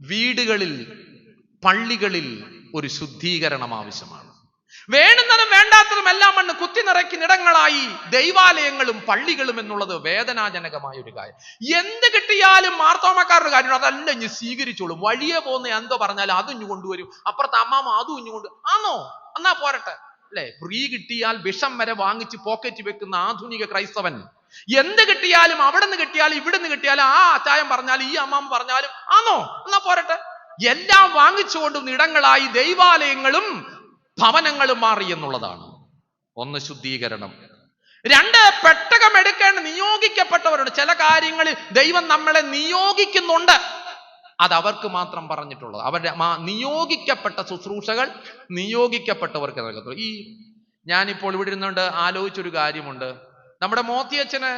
വീടുകളിൽ, പള്ളികളിൽ ഒരു ശുദ്ധീകരണം ആവശ്യമാണ്. വേണ്ടുന്നതും വേണ്ടാത്തതും എല്ലാം മണ്ണ് കുത്തി നിറയ്ക്കുന്നിടങ്ങളായി ദൈവാലയങ്ങളും പള്ളികളും എന്നുള്ളത് വേദനാജനകമായ ഒരു കാര്യം. എന്ത് കിട്ടിയാലും മാർത്തോമക്കാരുടെ കാര്യം അതല്ല ഇനി സ്വീകരിച്ചോളും. വഴിയെ പോകുന്ന എന്തോ പറഞ്ഞാലും അതും ഇഞ്ഞു കൊണ്ടുവരും, അപ്പുറത്തെ അമ്മാമ അതും ഇഞ്ഞു കൊണ്ട് ആണോ എന്നാ പോരട്ടെ അല്ലെ. ഫ്രീ കിട്ടിയാൽ വിഷം വരെ വാങ്ങിച്ച് പോക്കറ്റ് വെക്കുന്ന ആധുനിക ക്രൈസ്തവൻ എന്ത് കിട്ടിയാലും അവിടെ നിന്ന് കിട്ടിയാലും ഇവിടെ നിന്ന് കിട്ടിയാലും ആ അച്ചായം പറഞ്ഞാലും ഈ അമ്മാമ പറഞ്ഞാലും ആണോ എന്നാ പോരട്ടെ, എല്ലാം വാങ്ങിച്ചുകൊണ്ടുന്ന ഇടങ്ങളായി ദൈവാലയങ്ങളും ഭവനങ്ങളും മാറി എന്നുള്ളതാണ്. 1, ശുദ്ധീകരണം. 2, പെട്ടകം എടുക്കേണ്ട നിയോഗിക്കപ്പെട്ടവരുണ്ട്. ചില കാര്യങ്ങളിൽ ദൈവം നമ്മളെ നിയോഗിക്കുന്നുണ്ട്, അത് അവർക്ക് മാത്രം പറഞ്ഞിട്ടുള്ളത്. അവരുടെ നിയോഗിക്കപ്പെട്ട ശുശ്രൂഷകൾ നിയോഗിക്കപ്പെട്ടവർക്ക് നൽകത്തുള്ളൂ. ഈ ഞാനിപ്പോൾ ഇവിടെ ഇരുന്നുകൊണ്ട് ആലോചിച്ചൊരു കാര്യമുണ്ട്. നമ്മുടെ മോത്തിയച്ഛന്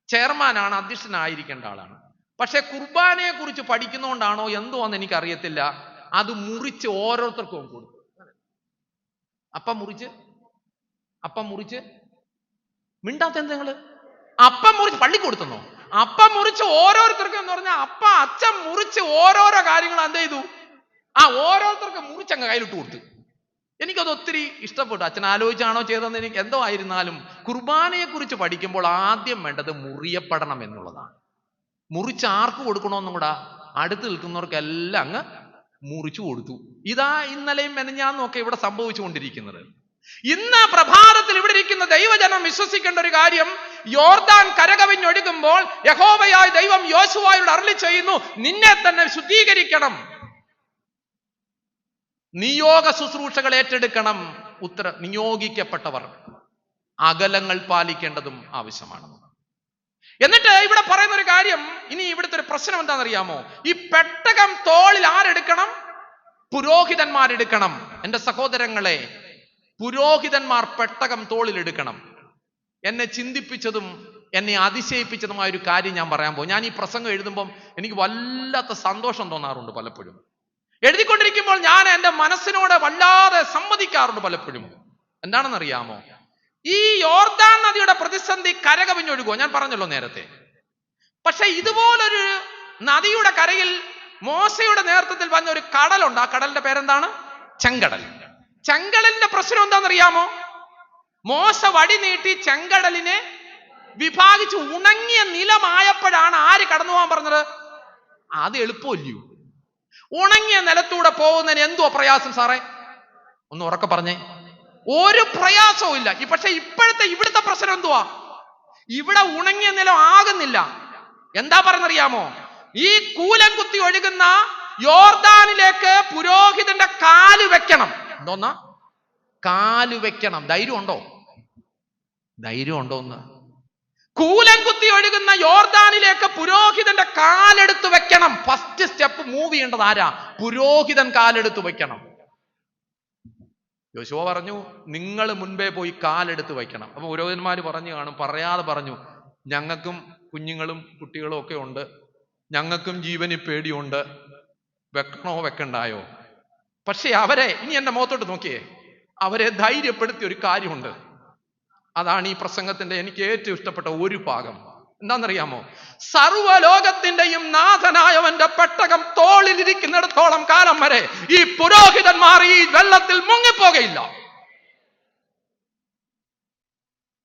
ചെയർമാനാണ്, അധ്യക്ഷനായിരിക്കേണ്ട ആളാണ്. പക്ഷെ കുർബാനയെ കുറിച്ച് പഠിക്കുന്നതുകൊണ്ടാണോ എന്തോ എന്ന് എനിക്കറിയത്തില്ല, അത് മുറിച്ച് ഓരോരുത്തർക്കും കൊടുത്തു. അപ്പം മുറിച്ച് മിണ്ടാത്ത എന്തെങ്കിലും അപ്പം മുറിച്ച് പള്ളി കൊടുത്തുന്നോ? അപ്പം മുറിച്ച് ഓരോരുത്തർക്കും എന്ന് പറഞ്ഞാൽ അച്ഛൻ മുറിച്ച് ഓരോരോ കാര്യങ്ങൾ എന്ത് ചെയ്തു? ഓരോരുത്തർക്കും മുറിച്ചങ്ങ് കയ്യിലിട്ട് കൊടുത്തു. എനിക്കത് ഒത്തിരി ഇഷ്ടപ്പെട്ടു. അച്ഛൻ ആലോചിച്ചാണോ ചെയ്തതെന്ന് എനിക്ക് എന്തോ ആയിരുന്നാലും, കുർബാനയെ കുറിച്ച് പഠിക്കുമ്പോൾ ആദ്യം വേണ്ടത് മുറിയപ്പെടണം എന്നുള്ളതാണ്. മുറിച്ച് ആർക്ക് കൊടുക്കണമെന്നും കൂടെ അടുത്ത് നിൽക്കുന്നവർക്കെല്ലാം അങ്ങ് മുറിച്ചു കൊടുത്തു. ഇതാ ഇന്നലെയും മെനഞ്ഞാന്നും ഒക്കെ ഇവിടെ സംഭവിച്ചുകൊണ്ടിരിക്കുന്നത്. ഇന്ന് പ്രഭാതത്തിൽ ഇവിടെ ഇരിക്കുന്ന ദൈവജനം വിശ്വസിക്കേണ്ട ഒരു കാര്യം, യോർദാൻ കരകവിഞ്ഞൊഴുകുമ്പോൾ യഹോവയായ ദൈവം യോശുവായോട് അരുളി ചെയ്യുന്നു, നിന്നെ തന്നെ ശുദ്ധീകരിക്കണം, നിയോഗ ശുശ്രൂഷകൾ ഏറ്റെടുക്കണം. നിയോഗിക്കപ്പെട്ടവർ അകലങ്ങൾ പാലിക്കേണ്ടതും ആവശ്യമാണ്. എന്നിട്ട് ഇവിടെ പറയുന്ന ഒരു കാര്യം, ഇനി ഇവിടുത്തെ ഒരു പ്രശ്നം എന്താണെന്നറിയാമോ? ഈ പെട്ടകം തോളിൽ ആരെടുക്കണം? പുരോഹിതന്മാരെടുക്കണം. എൻ്റെ സഹോദരങ്ങളെ, പുരോഹിതന്മാർ പെട്ടകം തോളിൽ എടുക്കണം. എന്നെ ചിന്തിപ്പിച്ചതും എന്നെ അതിശയിപ്പിച്ചതുമായ ഒരു കാര്യം ഞാൻ പറയാൻ പോകും. ഞാൻ ഈ പ്രസംഗം എഴുതുമ്പം എനിക്ക് വല്ലാത്ത സന്തോഷം തോന്നാറുണ്ട് പലപ്പോഴും. എഴുതിക്കൊണ്ടിരിക്കുമ്പോൾ ഞാൻ എൻ്റെ മനസ്സിനോട് വല്ലാതെ സമ്മതിക്കാറുണ്ട് പലപ്പോഴും. എന്താണെന്നറിയാമോ? ഈ യോർദാൻ നദിയുടെ പ്രതിസന്ധി കരകവിഞ്ഞൊഴുകുക ഞാൻ പറഞ്ഞല്ലോ നേരത്തെ. പക്ഷെ ഇതുപോലൊരു നദിയുടെ കരയിൽ മോശയുടെ നേതൃത്വത്തിൽ വന്ന ഒരു കടലുണ്ട്. ആ കടലിന്റെ പേരെന്താണ്? ചെങ്കടൽ. ചെങ്കടലിന്റെ പ്രശ്നം എന്താണെന്നറിയാമോ? മോശ വടി നീട്ടി ചെങ്കടലിനെ വിഭാഗിച്ച് ഉണങ്ങിയ നിലമായപ്പോഴാണ് ആര് കടന്നു പോകാൻ പറഞ്ഞത്? അത് എളുപ്പമല്ലയോ? ഉണങ്ങിയ നിലത്തൂടെ പോകുന്നതിന് എന്തുവാ പ്രയാസം സാറേ? ഒന്ന് ഉറക്കെ പറഞ്ഞേ. ഒരു പ്രയാസവും ഇല്ല. പക്ഷെ ഇവിടുത്തെ പ്രശ്നം എന്തുവാ? ഇവിടെ ഉണങ്ങിയ നിലം ആകുന്നില്ല. എന്താ പറഞ്ഞറിയാമോ? ഈ കൂലം കുത്തി ഒഴുകുന്ന യോർദാനിലേക്ക് പുരോഹിതന്റെ കാല് വെക്കണം. എന്തോന്നാ? കാല് വെക്കണം. ധൈര്യം ഉണ്ടോ? ഒന്ന് കൂലം കുത്തി ഒഴുകുന്ന യോർദാനിലേക്ക് പുരോഹിതന്റെ കാലെടുത്ത് വെക്കണം. ഫസ്റ്റ് സ്റ്റെപ്പ് മൂവ് ചെയ്യേണ്ടത് ആരാ? പുരോഹിതൻ കാലെടുത്ത് വെക്കണം. യോശുവ പറഞ്ഞു, നിങ്ങൾ മുൻപേ പോയി കാലെടുത്ത് വയ്ക്കണം. അപ്പൊ പുരോഹിതന്മാർ പറഞ്ഞു കാണും, പറയാതെ പറഞ്ഞു, ഞങ്ങൾക്കും കുഞ്ഞുങ്ങളും കുട്ടികളും ഒക്കെ ഉണ്ട്, ഞങ്ങൾക്കും ജീവന് പേടിയുണ്ട്, വെക്കണോ വെക്കണ്ടായോ? പക്ഷെ അവരെ, ഇനി എന്റെ മുഖത്തോട്ട് നോക്കിയേ, അവരെ ധൈര്യപ്പെടുത്തിയ ഒരു കാര്യമുണ്ട്. അതാണ് ഈ പ്രസംഗത്തിന്റെ എനിക്ക് ഏറ്റവും ഇഷ്ടപ്പെട്ട ഒരു ഭാഗം. എന്താണെന്നറിയാമോ? സർവലോകത്തിന്റെയും നാഥനായവന്റെ പെട്ടകം തോളിലിരിക്കുന്നിടത്തോളം കാലം വരെ ഈ പുരോഹിതന്മാർ ഈ വെള്ളത്തിൽ മുങ്ങിപ്പോകയില്ല.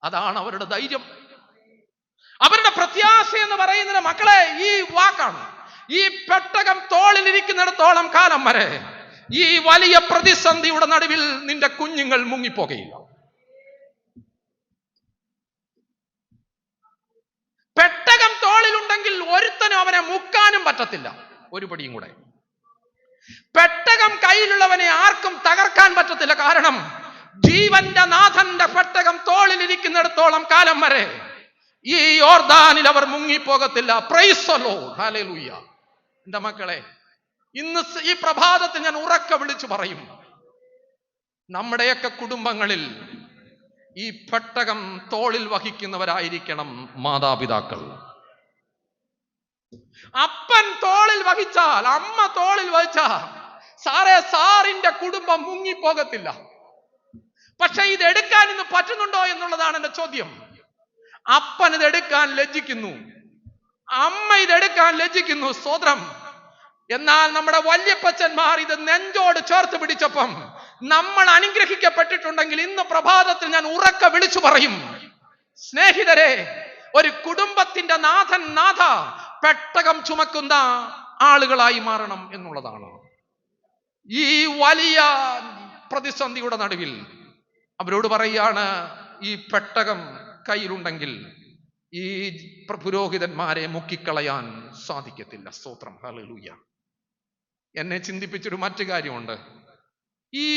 അതാണ് അവരുടെ ധൈര്യം, അവരുടെ പ്രത്യാശ എന്ന് പറയുന്നത്. മക്കളെ, ഈ വാക്കാണ്. ഈ പെട്ടകം തോളിലിരിക്കുന്നിടത്തോളം കാലം വരെ ഈ വലിയ പ്രതിസന്ധിയുടെ നടുവിൽ നിന്റെ കുഞ്ഞുങ്ങൾ മുങ്ങിപ്പോകയില്ല. പെട്ടകം തോളിലുണ്ടെങ്കിൽ ഒരുത്തനും അവനെ മുക്കാനും പറ്റത്തില്ല. ഒരു പടിയും കൂടെ. പെട്ടകം കയ്യിലുള്ളവനെ ആർക്കും തകർക്കാൻ പറ്റത്തില്ല. കാരണം ജീവന്റെ നാഥന്റെ പെട്ടകം തോളിലിരിക്കുന്നിടത്തോളം കാലം വരെ ഈ യോർദാനിൽ അവർ മുങ്ങിപ്പോകത്തില്ല. Praise the Lord, hallelujah. എന്റെ മക്കളെ, ഇന്ന് ഈ പ്രഭാതത്തിൽ ഞാൻ ഉറക്കെ വിളിച്ചു പറയും, നമ്മുടെയൊക്കെ കുടുംബങ്ങളിൽ ഈ പെട്ടകം തോളിൽ വഹിക്കുന്നവരായിരിക്കണം മാതാപിതാക്കൾ. അപ്പൻ തോളിൽ വഹിച്ചാൽ, അമ്മ തോളിൽ വഹിച്ചാൽ സാറിന്റെ കുടുംബം മുങ്ങിപ്പോകത്തില്ല. പക്ഷെ ഇതെടുക്കാൻ ഇന്ന് പറ്റുന്നുണ്ടോ എന്നുള്ളതാണ് എന്റെ ചോദ്യം. അപ്പൻ ഇതെടുക്കാൻ ലജ്ജിക്കുന്നു, അമ്മ ഇതെടുക്കാൻ ലജ്ജിക്കുന്നു. സ്തോത്രം. എന്നാൽ നമ്മുടെ വല്യപ്പച്ചന്മാർ ഇത് നെഞ്ചോട് ചേർത്ത് പിടിച്ചപ്പം നമ്മൾ അനുഗ്രഹിക്കപ്പെട്ടിട്ടുണ്ടെങ്കിൽ ഇന്ന് പ്രഭാതത്തിൽ ഞാൻ ഉറക്കെ വിളിച്ചു പറയും, സ്നേഹിതരെ, ഒരു കുടുംബത്തിന്റെ നാഥ പെട്ടകം ചുമക്കുന്ന ആളുകളായി മാറണം എന്നുള്ളതാണ്. ഈ വലിയ പ്രതിസന്ധിയുടെ നടുവിൽ അവരോട് പറയാണ്, ഈ പെട്ടകം കയ്യിലുണ്ടെങ്കിൽ ഈ പുരോഹിതന്മാരെ മുക്കിക്കളയാൻ സാധിക്കത്തില്ല. സ്തോത്രം, ഹല്ലേലൂയ. എന്നെ ചിന്തിപ്പിച്ചൊരു മറ്റു കാര്യമുണ്ട്. ഈ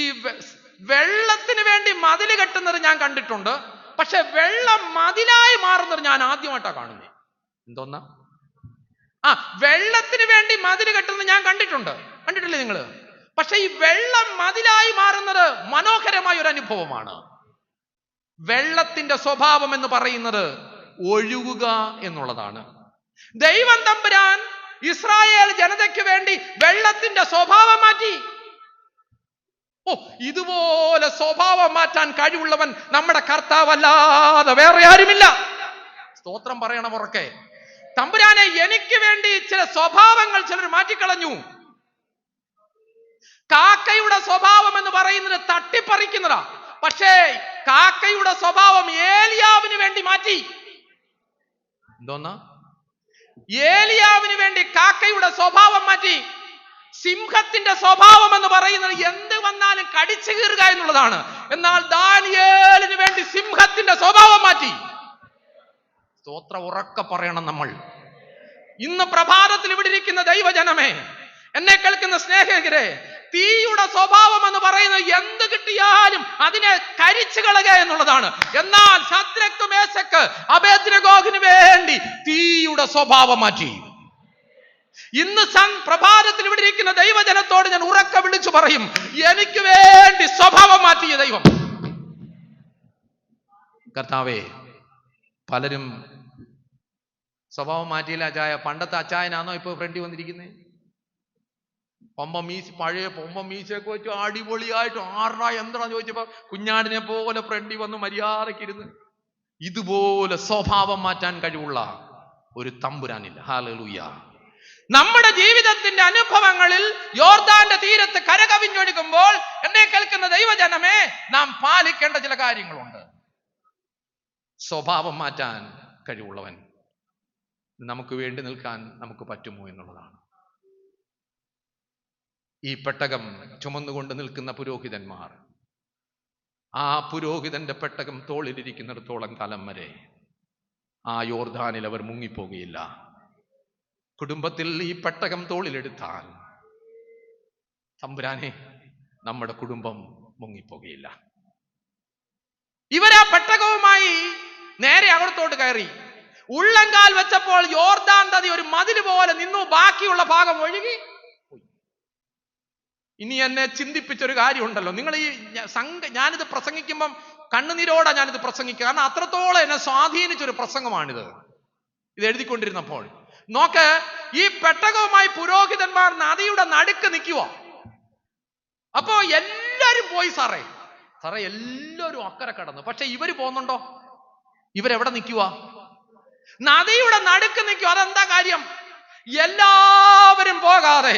വെള്ളത്തിന് വേണ്ടി മതില് കെട്ടുന്നത് ഞാൻ കണ്ടിട്ടുണ്ട്, പക്ഷെ വെള്ളം മതിലായി മാറുന്നത് ഞാൻ ആദ്യമായിട്ടാണ് കാണുന്നത്. എന്തോന്നാ? വെള്ളത്തിന് വേണ്ടി മതില് കെട്ടുന്നത് ഞാൻ കണ്ടിട്ടില്ലേ നിങ്ങള്? പക്ഷെ ഈ വെള്ളം മതിലായി മാറുന്നത് മനോഹരമായ ഒരു അനുഭവമാണ്. വെള്ളത്തിന്റെ സ്വഭാവം എന്ന് പറയുന്നത് ഒഴുകുക എന്നുള്ളതാണ്. ദൈവം തമ്പുരാൻ ഇസ്രായേൽ ജനതയ്ക്ക് വേണ്ടി വെള്ളത്തിന്റെ സ്വഭാവം മാറ്റി. ഇതുപോലെ സ്വഭാവം മാറ്റാൻ കഴിവുള്ളവൻ നമ്മുടെ കർത്താവല്ലാതെ വേറെ ആരുമില്ല. സ്തോത്രം പറയണം ഉറക്കെ. തമ്പുരാനെ, എനിക്ക് വേണ്ടി ചില സ്വഭാവങ്ങൾ ചിലർ മാറ്റിക്കളഞ്ഞു. കാക്കയുടെ സ്വഭാവം എന്ന് പറയുന്നത് തട്ടിപ്പറിക്കുന്നതാ. പക്ഷേ കാക്കയുടെ സ്വഭാവം ഏലിയാവിന് വേണ്ടി മാറ്റി. എന്തോന്നാ? ഏലിയാവിന് വേണ്ടി കാക്കയുടെ സ്വഭാവം മാറ്റി. സിംഹത്തിന്റെ സ്വഭാവം എന്ന് പറയുന്നത് എന്ത് വന്നാലും കടിച്ചു കീറുക എന്നുള്ളതാണ്. എന്നാൽ ദാനിയേലിന് വേണ്ടി സിംഹത്തിന്റെ സ്വഭാവം മാറ്റി. സ്തോത്ര ഉറക്കെ പറയണം നമ്മൾ. ഇന്ന് പ്രഭാതത്തിൽ ഇവിടെ ഇരിക്കുന്ന ദൈവജനമേ, എന്നെ കേൾക്കുന്ന സ്നേഹിതരെ, തീയുടെ സ്വഭാവം എന്ന് പറയുന്നത് എന്ത് കിട്ടിയാലും അതിനെ കരിച്ചു കളയുക എന്നുള്ളതാണ്. എന്നാൽ ശദ്രക്ക്, മേശക്ക്, അബേദ്നെഗോഗിന് വേണ്ടി തീയുടെ സ്വഭാവം മാറ്റി. ഇന്ന് പ്രഭാതത്തിൽ ഇവിടെ ഇരിക്കുന്ന ദൈവജനത്തോട് ഞാൻ ഉറക്കെ വിളിച്ചു പറയും, എനിക്ക് വേണ്ടി സ്വഭാവം മാറ്റിയ ദൈവം. കർത്താവേ, പലരും സ്വഭാവം മാറ്റിയില്ല. അച്ചായ പണ്ടത്തെ അച്ചായനാണോ ഇപ്പൊ ഫ്രണ്ടി വന്നിരിക്കുന്നത്? പഴയ പൊമ്പ മീശയൊക്കെ വെച്ചു അടിപൊളിയായിട്ട് ആറാ എന്താ ചോദിച്ചപ്പോ കുഞ്ഞാടിനെ പോലെ ഫ്രണ്ടി വന്ന് മര്യാദക്കിരുന്ന്. ഇതുപോലെ സ്വഭാവം മാറ്റാൻ കഴിവുള്ള ഒരു തമ്പുരാനില്ല. ഹല്ലേലൂയ. നമ്മുടെ ജീവിതത്തിന്റെ അനുഭവങ്ങളിൽ യോർദാന്റെ തീരത്ത് കരകവിഞ്ഞൊഴുകുമ്പോൾ എന്നെ കേൾക്കുന്ന ദൈവജനമേ, നാം പാലിക്കേണ്ട ചില കാര്യങ്ങളുണ്ട്. സ്വഭാവം മാറ്റാൻ കഴിവുള്ളവൻ നമുക്ക് വേണ്ടി നിൽക്കാൻ നമുക്ക് പറ്റുമോ എന്നുള്ളതാണ്. ഈ പെട്ടകം ചുമന്നുകൊണ്ട് നിൽക്കുന്ന പുരോഹിതന്മാർ, ആ പുരോഹിതന്റെ പെട്ടകം തോളിലിരിക്കുന്നിടത്തോളം കാലം വരെ ആ യോർദാനിൽ അവർ മുങ്ങിപ്പോകുകയില്ല. കുടുംബത്തിൽ ഈ പെട്ടകം തോളിലെടുത്താൽ തമ്പുരാനെ, നമ്മുടെ കുടുംബം മുങ്ങിപ്പോകുകയില്ല. ഇവരാ പെട്ടകവുമായി നേരെ അകത്തോട്ട് കയറി. ഉള്ളങ്കാൽ വെച്ചപ്പോൾ യോർദാൻ നദി ഒരു മതിൽ പോലെ നിന്നു, ബാക്കിയുള്ള ഭാഗം ഒഴുകി. ഇനി എന്നെ ചിന്തിപ്പിച്ചൊരു കാര്യമുണ്ടല്ലോ, നിങ്ങൾ ഈ ഞാനിത് പ്രസംഗിക്കുമ്പം കണ്ണുനീരോടെ ഞാനിത് പ്രസംഗിക്കുക, കാരണം അത്രത്തോളം എന്നെ സ്വാധീനിച്ചൊരു പ്രസംഗമാണിത്. ഇത് എഴുതിക്കൊണ്ടിരുന്നപ്പോൾ നോക്ക്, ഈ പെട്ടകവുമായി പുരോഹിതന്മാർ നദിയുടെ നടുക്ക് നിൽക്കുക. അപ്പോ എല്ലാരും പോയി സാറേ എല്ലാവരും അക്കരെ കടന്നു. പക്ഷെ ഇവര് പോകുന്നുണ്ടോ? ഇവരെവിടെ നിൽക്കുക? നദിയുടെ നടുക്ക് നിൽക്കുക. അതെന്താ കാര്യം? എല്ലാവരും പോകാതെ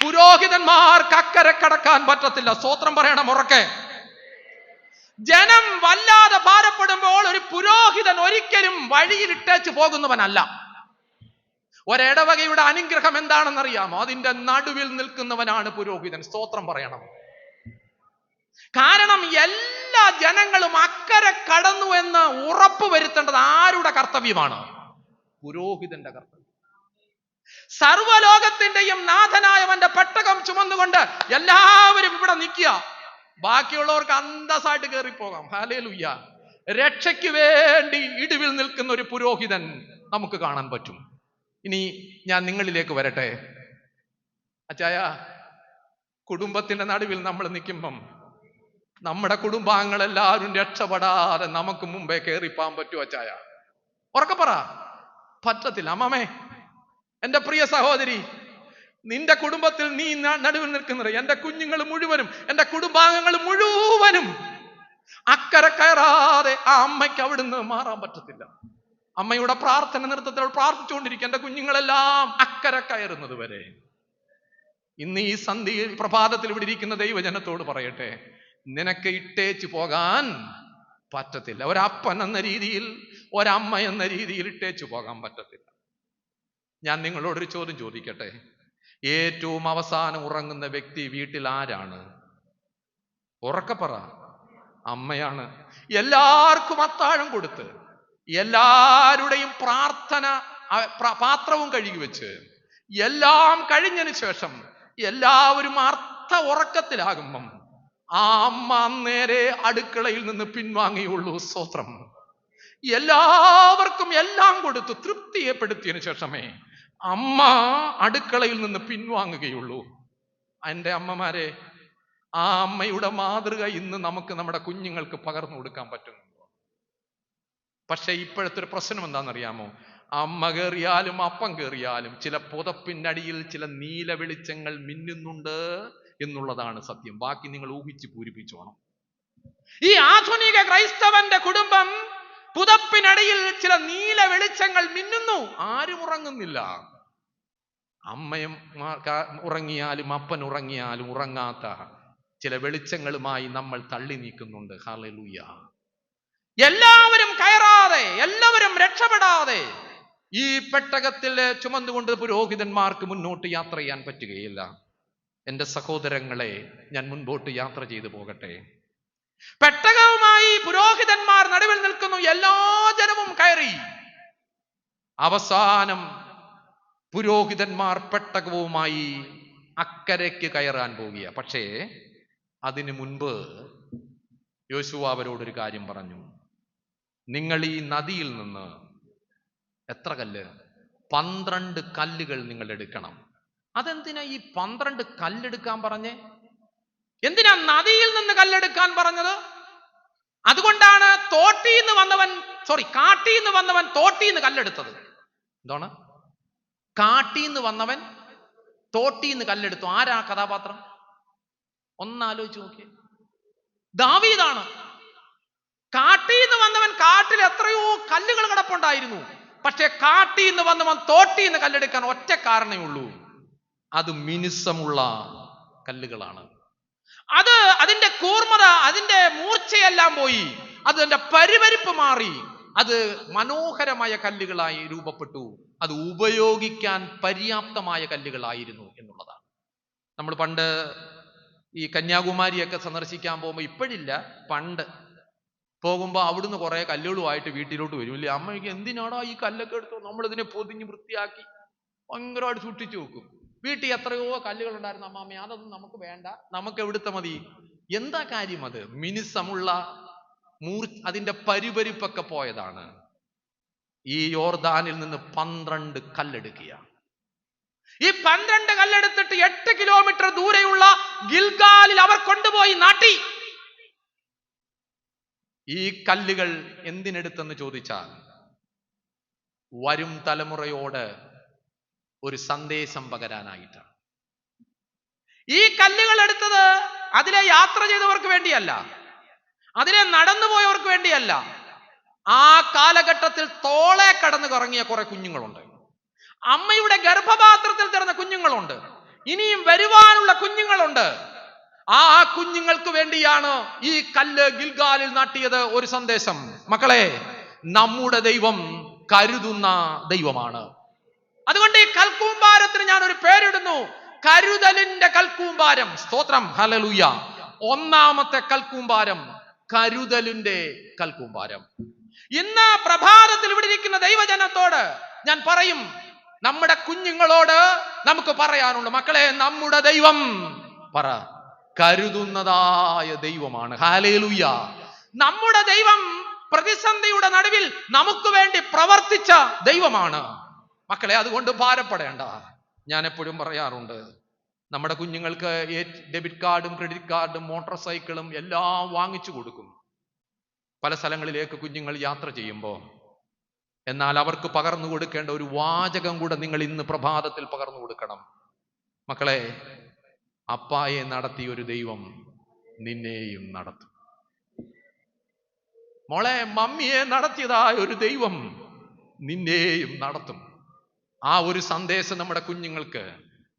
പുരോഹിതന്മാർക്ക് അക്കരെ കടക്കാൻ പറ്റത്തില്ല. സ്തോത്രം പറയണം ഉറക്കെ. ജനം വല്ലാതെ ഭാരപ്പെടുമ്പോൾ ഒരു പുരോഹിതൻ ഒരിക്കലും വഴിയിൽ ഇട്ടേച്ച് പോകുന്നവനല്ല. ഒരിടവകയുടെ അനുഗ്രഹം എന്താണെന്നറിയാമോ? അതിന്റെ നടുവിൽ നിൽക്കുന്നവനാണ് പുരോഹിതൻ. സ്തോത്രം പറയണം. കാരണം എല്ലാ ജനങ്ങളും അക്കരെ കടന്നു എന്ന് ഉറപ്പ് വരുത്തേണ്ടത് ആരുടെ കർത്തവ്യമാണ്? പുരോഹിതന്റെ കർത്തവ്യം. സർവലോകത്തിന്റെയും നാഥനായവന്റെ പെട്ടകം ചുമന്നുകൊണ്ട് എല്ലാവരും ഇവിടെ നിൽക്കുക. ബാക്കിയുള്ളവർക്ക് അന്തസ്സായിട്ട് കയറിപ്പോകാം. ഹല്ലേലൂയ. രക്ഷയ്ക്ക് വേണ്ടി ഇടിവിൽ നിൽക്കുന്ന ഒരു പുരോഹിതൻ നമുക്ക് കാണാൻ പറ്റും. ഇനി ഞാൻ നിങ്ങളിലേക്ക് വരട്ടെ. അച്ചായ, കുടുംബത്തിന്റെ നടുവിൽ നമ്മൾ നിൽക്കുമ്പം നമ്മുടെ കുടുംബാംഗങ്ങളെല്ലാവരും രക്ഷപ്പെടാതെ നമുക്ക് മുമ്പേ കയറിപ്പാൻ പറ്റുമോ അച്ചായ? ഉറക്കെ പറ. പറ്റത്തില്ല. അമ്മാമേ, എന്റെ പ്രിയ സഹോദരി, നിന്റെ കുടുംബത്തിൽ നീ നടുവിൽ നിൽക്കുന്നത്, എന്റെ കുഞ്ഞുങ്ങൾ മുഴുവനും, എന്റെ കുടുംബാംഗങ്ങൾ മുഴുവനും അക്കരെ കയറാതെ ആ അമ്മയ്ക്ക് അവിടുന്ന് മാറാൻ പറ്റത്തില്ല. അമ്മയുടെ പ്രാർത്ഥന നൃത്തത്തിൽ പ്രാർത്ഥിച്ചുകൊണ്ടിരിക്കുക, എന്റെ കുഞ്ഞുങ്ങളെല്ലാം അക്കരെ കയറുന്നത് വരെ. ഇന്ന് ഈ സന്ധ്യയിൽ പ്രഭാതത്തിൽ ഇവിടെ ഇരിക്കുന്ന ദൈവജനത്തോട് പറയട്ടെ, നിനക്ക് ഇട്ടേച്ചു പോകാൻ പറ്റത്തില്ല. ഒരപ്പൻ എന്ന രീതിയിൽ, ഒരമ്മ എന്ന രീതിയിൽ ഇട്ടേച്ചു പോകാൻ പറ്റത്തില്ല. ഞാൻ നിങ്ങളോടൊരു ചോദ്യം ചോദിക്കട്ടെ. ഏറ്റവും അവസാനം ഉറങ്ങുന്ന വ്യക്തി വീട്ടിൽ ആരാണ്? ഉറക്കെ പറ. അമ്മയാണ്. എല്ലാവർക്കും അത്താഴം കൊടുത്ത്, എല്ലാവരുടെയും പ്രാർത്ഥന പാത്രവും കഴുകി വെച്ച്, എല്ലാം കഴിഞ്ഞതിന് ശേഷം എല്ലാവരും അർത്ഥ ഉറക്കത്തിലാകുമ്പം ആ അമ്മ നേരെ അടുക്കളയിൽ നിന്ന് പിൻവാങ്ങിയുള്ളൂ. സ്തോത്രം. എല്ലാവർക്കും എല്ലാം കൊടുത്തു തൃപ്തിയെപ്പെടുത്തിയതിനു ശേഷമേ അമ്മ അടുക്കളയിൽ നിന്ന് പിൻവാങ്ങുകയുള്ളൂ. എൻ്റെ അമ്മമാരെ, ആ അമ്മയുടെ മാതൃക ഇന്ന് നമുക്ക് നമ്മുടെ കുഞ്ഞുങ്ങൾക്ക് പകർന്നു കൊടുക്കാൻ പറ്റുന്നുണ്ടോ? പക്ഷെ ഇപ്പോഴത്തെ ഒരു പ്രശ്നം എന്താണെന്നറിയാമോ? അമ്മ കയറിയാലും അപ്പം കയറിയാലും ചില പുതപ്പിനടിയിൽ ചില നീല വെളിച്ചങ്ങൾ മിന്നുന്നുണ്ട് എന്നുള്ളതാണ് സത്യം. ബാക്കി നിങ്ങൾ ഊഹിച്ച് പൂരിപ്പിച്ചോണം. ഈ ആധുനിക ക്രൈസ്തവന്റെ കുടുംബം പുതപ്പിനടിയിൽ ചില നീല വെളിച്ചങ്ങൾ മിന്നുന്നു. ആരും ഉറങ്ങുന്നില്ല. അമ്മയും ഉറങ്ങിയാലും അപ്പൻ ഉറങ്ങിയാലും ഉറങ്ങാത്ത ചില വെളിച്ചങ്ങളുമായി നമ്മൾ തള്ളി നീക്കുന്നുണ്ട്. ഹല്ലേലൂയ. എല്ലാവരും കയറാതെ, എല്ലാവരും രക്ഷപ്പെടാതെ ഈ പെട്ടകത്തിൽ ചുമന്നുകൊണ്ട് പുരോഹിതന്മാർക്ക് മുന്നോട്ട് യാത്ര ചെയ്യാൻ പറ്റുകയില്ല. എൻ്റെ സഹോദരങ്ങളെ, ഞാൻ മുൻപോട്ട് യാത്ര ചെയ്തു പോകട്ടെ. പെട്ടകവുമായി പുരോഹിതന്മാർ നടുവിൽ നിൽക്കുന്നു. എല്ലാ ജനവും കയറി. അവസാനം പുരോഹിതന്മാർ പെട്ടകവുമായി അക്കരയ്ക്ക് കയറാൻ പോകുക. പക്ഷേ അതിനു മുൻപ് യോശുവ അവരോടൊരു കാര്യം പറഞ്ഞു. നിങ്ങൾ ഈ നദിയിൽ നിന്ന് എത്ര കല്ല്? 12 കല്ലുകൾ നിങ്ങൾ എടുക്കണം. അതെന്തിനാ ഈ 12 കല്ലെടുക്കാൻ പറഞ്ഞേ? എന്തിനാ നദിയിൽ നിന്ന് കല്ലെടുക്കാൻ പറഞ്ഞത്? അതുകൊണ്ടാണ് കാട്ടിൽ നിന്ന് വന്നവൻ തോട്ടിന്ന് കല്ലെടുത്തത്. എന്താണ്? കാട്ടിൽ നിന്ന് വന്നവൻ തോട്ടിന്ന് കല്ലെടുത്തു. ആരാ കഥാപാത്രം? ഒന്നാലോചിച്ച് നോക്കിയേ. ദാവീദാണ്. കാട്ടിൽ നിന്ന് വന്നവൻ കാട്ടിൽ എത്രയോ കല്ലുകൾ കിടപ്പുണ്ടായിരുന്നു. പക്ഷെ കാട്ടിൽ നിന്ന് വന്നവൻ തോട്ടിന്ന് കല്ലെടുക്കാൻ ഒറ്റ കാരണമേ ഉള്ളൂ. അത് മിനുസമുള്ള കല്ലുകളാണ്. അതിന്റെ കൂർമ്മത, അതിന്റെ മൂർച്ചയെല്ലാം പോയി. അതിന്റെ പരിവരിപ്പ് മാറി. അത് മനോഹരമായ കല്ലുകളായി രൂപപ്പെട്ടു. അത് ഉപയോഗിക്കാൻ പര്യാപ്തമായ കല്ലുകളായിരുന്നു എന്നുള്ളതാണ്. നമ്മൾ പണ്ട് ഈ കന്യാകുമാരിയൊക്കെ സന്ദർശിക്കാൻ പോകുമ്പോൾ, ഇപ്പോഴില്ല, പണ്ട് പോകുമ്പോൾ അവിടുന്ന് കുറെ കല്ലുകളുമായിട്ട് വീട്ടിലോട്ട് വരും. ഇല്ലേ, അമ്മയ്ക്ക് എന്തിനാടാ ഈ കല്ലൊക്കെ എടുത്തു? നമ്മളിതിനെ പൊതിഞ്ഞ് വൃത്തിയാക്കി ഭയങ്കരമായിട്ട് സൂക്ഷിച്ചു വെക്കും. വീട്ടിൽ എത്രയോ കല്ലുകൾ ഉണ്ടായിരുന്നു. അമ്മാമ്മ, അതൊന്നും നമുക്ക് വേണ്ട, നമുക്ക് എവിടുത്തെ മതി. എന്താ കാര്യം? അത് മിനുസമുള്ള അതിന്റെ പരിപരിപ്പൊക്കെ പോയതാണ്. ഈ യോർദാനിൽ നിന്ന് 12 കല്ലെടുക്കുക. ഈ 12 കല്ലെടുത്തിട്ട് 8 കിലോമീറ്റർ ദൂരെയുള്ള ഗിൽഗാലിൽ അവർ കൊണ്ടുപോയി നാട്ടി. ഈ കല്ലുകൾ എന്തിനെടുത്തെന്ന് ചോദിച്ചാൽ വരും തലമുറയോട് ഒരു സന്ദേശം പകരാനായിട്ടാണ്. ഈ കല്ലുകൾ എടുത്തത് അതിലെ യാത്ര ചെയ്തവർക്ക് വേണ്ടിയല്ല, അതിലെ നടന്നുപോയവർക്ക് വേണ്ടിയല്ല. ആ കാലഘട്ടത്തിൽ തോളെ കടന്നു കറങ്ങിയ കുറെ കുഞ്ഞുങ്ങളുണ്ട്, അമ്മയുടെ ഗർഭപാത്രത്തിൽ കിടന്ന കുഞ്ഞുങ്ങളുണ്ട്, ഇനിയും വരുവാനുള്ള കുഞ്ഞുങ്ങളുണ്ട്. ആ കുഞ്ഞുങ്ങൾക്ക് വേണ്ടിയാണ് ഈ കല്ല് ഗിൽഗാലിൽ നാട്ടിയത്. ഒരു സന്ദേശം, മക്കളെ, നമ്മുടെ ദൈവം കരുതുന്ന ദൈവമാണ്. അതുകൊണ്ട് ഈ കൽക്കൂമ്പാരത്തിന് ഞാൻ ഒരു പേരിടുന്നു, കരുതലിന്റെ കൽക്കൂമ്പാരം. സ്തോത്രം, ഹല്ലേലൂയ. ഒന്നാമത്തെ കൽക്കൂമ്പാരം കരുതലിന്റെ കൽക്കൂമ്പാരം. ഇന്ന് പ്രഭാതത്തിൽ ഇവിടെ ഇരിക്കുന്ന ദൈവജനത്തോട് ഞാൻ പറയും, നമ്മുടെ കുഞ്ഞുങ്ങളോട് നമുക്ക് പറയാനുണ്ട്, മക്കളെ, നമ്മുടെ ദൈവം പറ കരുതുന്നതായ ദൈവമാണ്. ഹല്ലേലൂയ. നമ്മുടെ ദൈവം പ്രതിസന്ധിയുടെ നടുവിൽ നമുക്ക് വേണ്ടി പ്രവർത്തിച്ച ദൈവമാണ്. മക്കളെ, അതുകൊണ്ട് ഭാരപ്പെടേണ്ട. ഞാൻ എപ്പോഴും പറയാറുണ്ട്, നമ്മുടെ കുഞ്ഞുങ്ങൾക്ക് ഡെബിറ്റ് കാർഡും ക്രെഡിറ്റ് കാർഡും മോട്ടോർ സൈക്കിളും എല്ലാം വാങ്ങിച്ചു കൊടുക്കും പല സ്ഥലങ്ങളിലേക്ക് കുഞ്ഞുങ്ങൾ യാത്ര ചെയ്യുമ്പോൾ. എന്നാൽ അവർക്ക് പകർന്നു കൊടുക്കേണ്ട ഒരു വാചകം കൂടെ നിങ്ങൾ ഇന്ന് പ്രഭാതത്തിൽ പകർന്നു കൊടുക്കണം. മക്കളെ, അപ്പായെ നടത്തിയ ഒരു ദൈവം നിന്നെയും നടത്തും. മോളെ, മമ്മിയെ നടത്തിയതായ ഒരു ദൈവം നിന്നെയും നടത്തും. ആ ഒരു സന്ദേശം നമ്മുടെ കുഞ്ഞുങ്ങൾക്ക്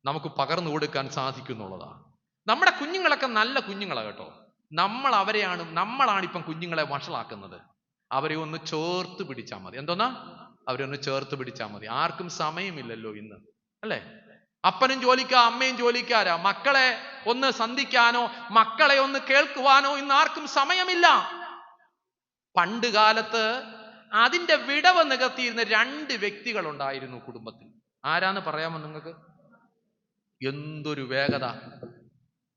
നമുക്ക് പകർന്നു കൊടുക്കാൻ സാധിക്കുന്നുള്ളതാണ്. നമ്മുടെ കുഞ്ഞുങ്ങളൊക്കെ നല്ല കുഞ്ഞുങ്ങളാണ് കേട്ടോ. നമ്മളാണ് ഇപ്പം കുഞ്ഞുങ്ങളെ വഷളാക്കുന്നത്. അവരെ ഒന്ന് ചേർത്ത് പിടിച്ചാൽ മതി. എന്തോന്നാ? അവരെ ഒന്ന് ചേർത്ത് പിടിച്ചാൽ മതി. ആർക്കും സമയമില്ലല്ലോ ഇന്ന്, അല്ലേ? അപ്പനും ജോലിക്കാ, അമ്മയും ജോലിക്കാരാ. മക്കളെ ഒന്ന് സന്ധിക്കാനോ മക്കളെ ഒന്ന് കേൾക്കുവാനോ ഇന്ന് ആർക്കും സമയമില്ല. പണ്ട് കാലത്ത് അതിന്റെ വിടവ് നികത്തിയിരുന്ന 2 വ്യക്തികൾ ഉണ്ടായിരുന്നു കുടുംബത്തിൽ. ആരാന്ന് പറയാമോ നിങ്ങൾക്ക്? എന്തൊരു വേഗത!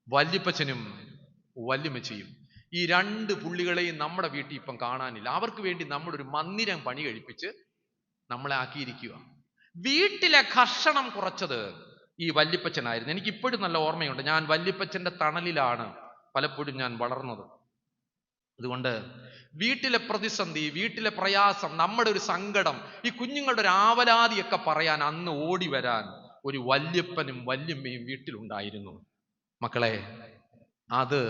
വല്യപ്പച്ചനും വല്യമ്മച്ചിയും. ഈ 2 പുള്ളികളെയും നമ്മുടെ വീട്ടിൽ ഇപ്പം കാണാനില്ല. അവർക്ക് വേണ്ടി നമ്മളൊരു മന്ദിരം പണി കഴിപ്പിച്ച് നമ്മളെ ആക്കിയിരിക്കുക. വീട്ടിലെ ഘർഷണം കുറച്ചത് ഈ വല്യപ്പച്ചനായിരുന്നു. എനിക്ക് ഇപ്പോഴും നല്ല ഓർമ്മയുണ്ട്. ഞാൻ വല്യപ്പച്ചന്റെ തണലിലാണ് പലപ്പോഴും ഞാൻ വളർന്നത്. അതുകൊണ്ട് വീട്ടിലെ പ്രതിസന്ധി, വീട്ടിലെ പ്രയാസം, നമ്മുടെ ഒരു സങ്കടം, ഈ കുഞ്ഞുങ്ങളുടെ ഒരു ആവലാതിയൊക്കെ പറയാൻ അന്ന് ഓടി വരാൻ ഒരു വല്യപ്പനും വല്യമ്മയും വീട്ടിലുണ്ടായിരുന്നു. മക്കളെ, അത്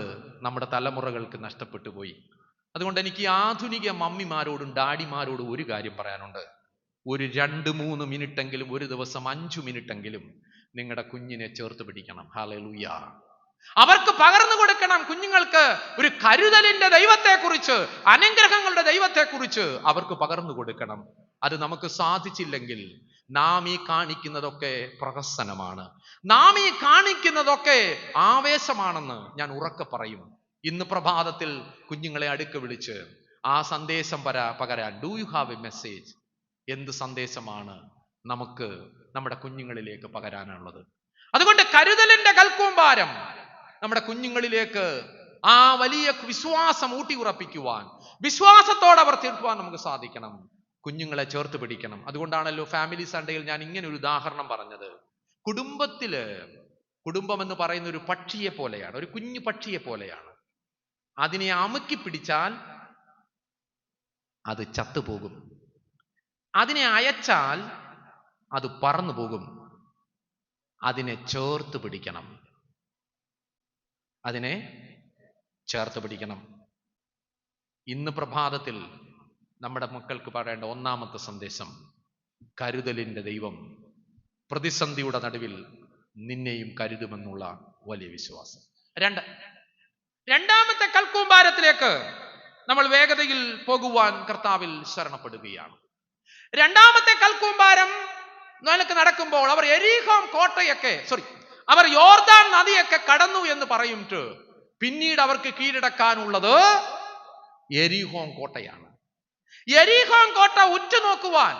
നമ്മുടെ തലമുറകൾക്ക് നഷ്ടപ്പെട്ടു പോയി. അതുകൊണ്ട് എനിക്ക് ആധുനിക മമ്മിമാരോടും ഡാഡിമാരോടും ഒരു കാര്യം പറയാനുണ്ട്. ഒരു 2-3 മിനിറ്റെങ്കിലും, ഒരു ദിവസം 5 മിനിറ്റെങ്കിലും നിങ്ങളുടെ കുഞ്ഞിനെ ചേർത്ത് പിടിക്കണം. ഹല്ലേലൂയ. അവർക്ക് പകർന്നു കൊടുക്കണം. കുഞ്ഞുങ്ങൾക്ക് ഒരു കരുതലിന്റെ ദൈവത്തെക്കുറിച്ച്, അനുഗ്രഹങ്ങളുടെ ദൈവത്തെക്കുറിച്ച് അവർക്ക് പകർന്നു കൊടുക്കണം. അത് നമുക്ക് സാധിച്ചില്ലെങ്കിൽ നാം ഈ കാണിക്കുന്നതൊക്കെ പ്രഹസനമാണ്, നാം ഈ കാണിക്കുന്നതൊക്കെ ആവേശമാണെന്ന് ഞാൻ ഉറക്കെ പറയും. ഇന്ന് പ്രഭാതത്തിൽ കുഞ്ഞുങ്ങളെ അടുക്ക വിളിച്ച് ആ സന്ദേശം പകരാൻ, do you have a message? എന്ത് സന്ദേശമാണ് നമുക്ക് നമ്മുടെ കുഞ്ഞുങ്ങളിലേക്ക് പകരാനുള്ളത്? അതുകൊണ്ട് കരുതലിന്റെ കൽക്കൂമ്പാരം നമ്മുടെ കുഞ്ഞുങ്ങളിലേക്ക് ആ വലിയ വിശ്വാസം ഊട്ടി ഉറപ്പിക്കുവാൻ, വിശ്വാസത്തോടെ അവർ തീർക്കുവാൻ നമുക്ക് സാധിക്കണം. കുഞ്ഞുങ്ങളെ ചേർത്ത് പിടിക്കണം. അതുകൊണ്ടാണല്ലോ ഫാമിലി സൺഡേയിൽ ഞാൻ ഇങ്ങനെ ഒരു ഉദാഹരണം പറഞ്ഞത്. കുടുംബം എന്ന് പറയുന്ന ഒരു പക്ഷിയെ പോലെയാണ്, ഒരു കുഞ്ഞു പക്ഷിയെ പോലെയാണ്. അതിനെ അമുക്കി പിടിച്ചാൽ അത് ചത്തുപോകും, അതിനെ അയച്ചാൽ അത് പറന്നു പോകും. അതിനെ ചേർത്ത് പിടിക്കണം, അതിനെ ചേർത്ത് പിടിക്കണം. ഇന്ന് പ്രഭാതത്തിൽ നമ്മുടെ മക്കൾക്ക് പറയേണ്ട ഒന്നാമത്തെ സന്ദേശം, കരുതലിന്റെ ദൈവം പ്രതിസന്ധിയുടെ നടുവിൽ നിന്നെയും കരുതുമെന്നുള്ള വലിയ വിശ്വാസം. രണ്ടാമത്തെ കൽക്കൂമ്പാരത്തിലേക്ക് നമ്മൾ വേഗതയിൽ പോകുവാൻ കർത്താവിൽ ശരണപ്പെടുകയാണ്. രണ്ടാമത്തെ കൽക്കൂമ്പാരം നടക്കുമ്പോൾ അവർ അവർ യോർദാൻ നദിയൊക്കെ കടന്നു എന്ന് പറയുമ്പോൾ പിന്നീട് അവർക്ക് കീഴടക്കാനുള്ളത് യെരിഹോ കോട്ടയാണ്. യെരിഹോ കോട്ട ഉറ്റുനോക്കുവാൻ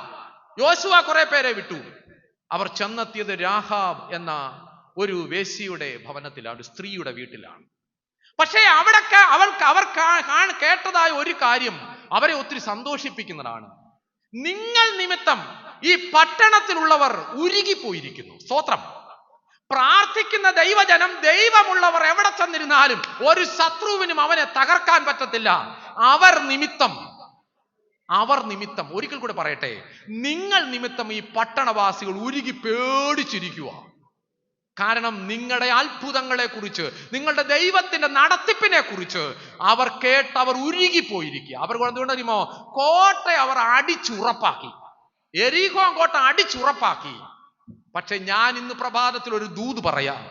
യോശുവ കുറെ പേരെ വിട്ടു. അവർ ചെന്നെത്തിയത് രാഹാബ് എന്ന ഒരു വേശ്യയുടെ ഭവനത്തിലാണ്, ഒരു സ്ത്രീയുടെ വീട്ടിലാണ്. പക്ഷേ അവർ കേട്ടതായ ഒരു കാര്യം അവരെ ഒത്തിരി സന്തോഷിപ്പിക്കുന്നതാണ്. നിങ്ങൾ നിമിത്തം ഈ പട്ടണത്തിലുള്ളവർ ഉരുകിപ്പോയിരിക്കുന്നു. സ്തോത്രം. പ്രാർത്ഥിക്കുന്ന ദൈവജനം, ദൈവമുള്ളവർ എവിടെ ചെന്നിരുന്നാലും ഒരു ശത്രുവിനും അവനെ തകർക്കാൻ പറ്റത്തില്ല. അവർ നിമിത്തം ഒരിക്കൽ കൂടെ പറയട്ടെ, നിങ്ങൾ നിമിത്തം ഈ പട്ടണവാസികൾ ഉരുകി പേടിച്ചിരിക്കുക. കാരണം നിങ്ങളുടെ അത്ഭുതങ്ങളെ കുറിച്ച്, നിങ്ങളുടെ ദൈവത്തിന്റെ നടത്തിപ്പിനെ കുറിച്ച് അവർ കേട്ടവർ ഉരുകിപ്പോയിരിക്കുക. അവർ എന്തുകൊണ്ടറിയുമോ? കോട്ട അവർ അടിച്ചുറപ്പാക്കി, യെരിഹോ കോട്ട അടിച്ചുറപ്പാക്കി. പക്ഷെ ഞാൻ ഇന്ന് പ്രഭാതത്തിൽ ഒരു ദൂത് പറയാം.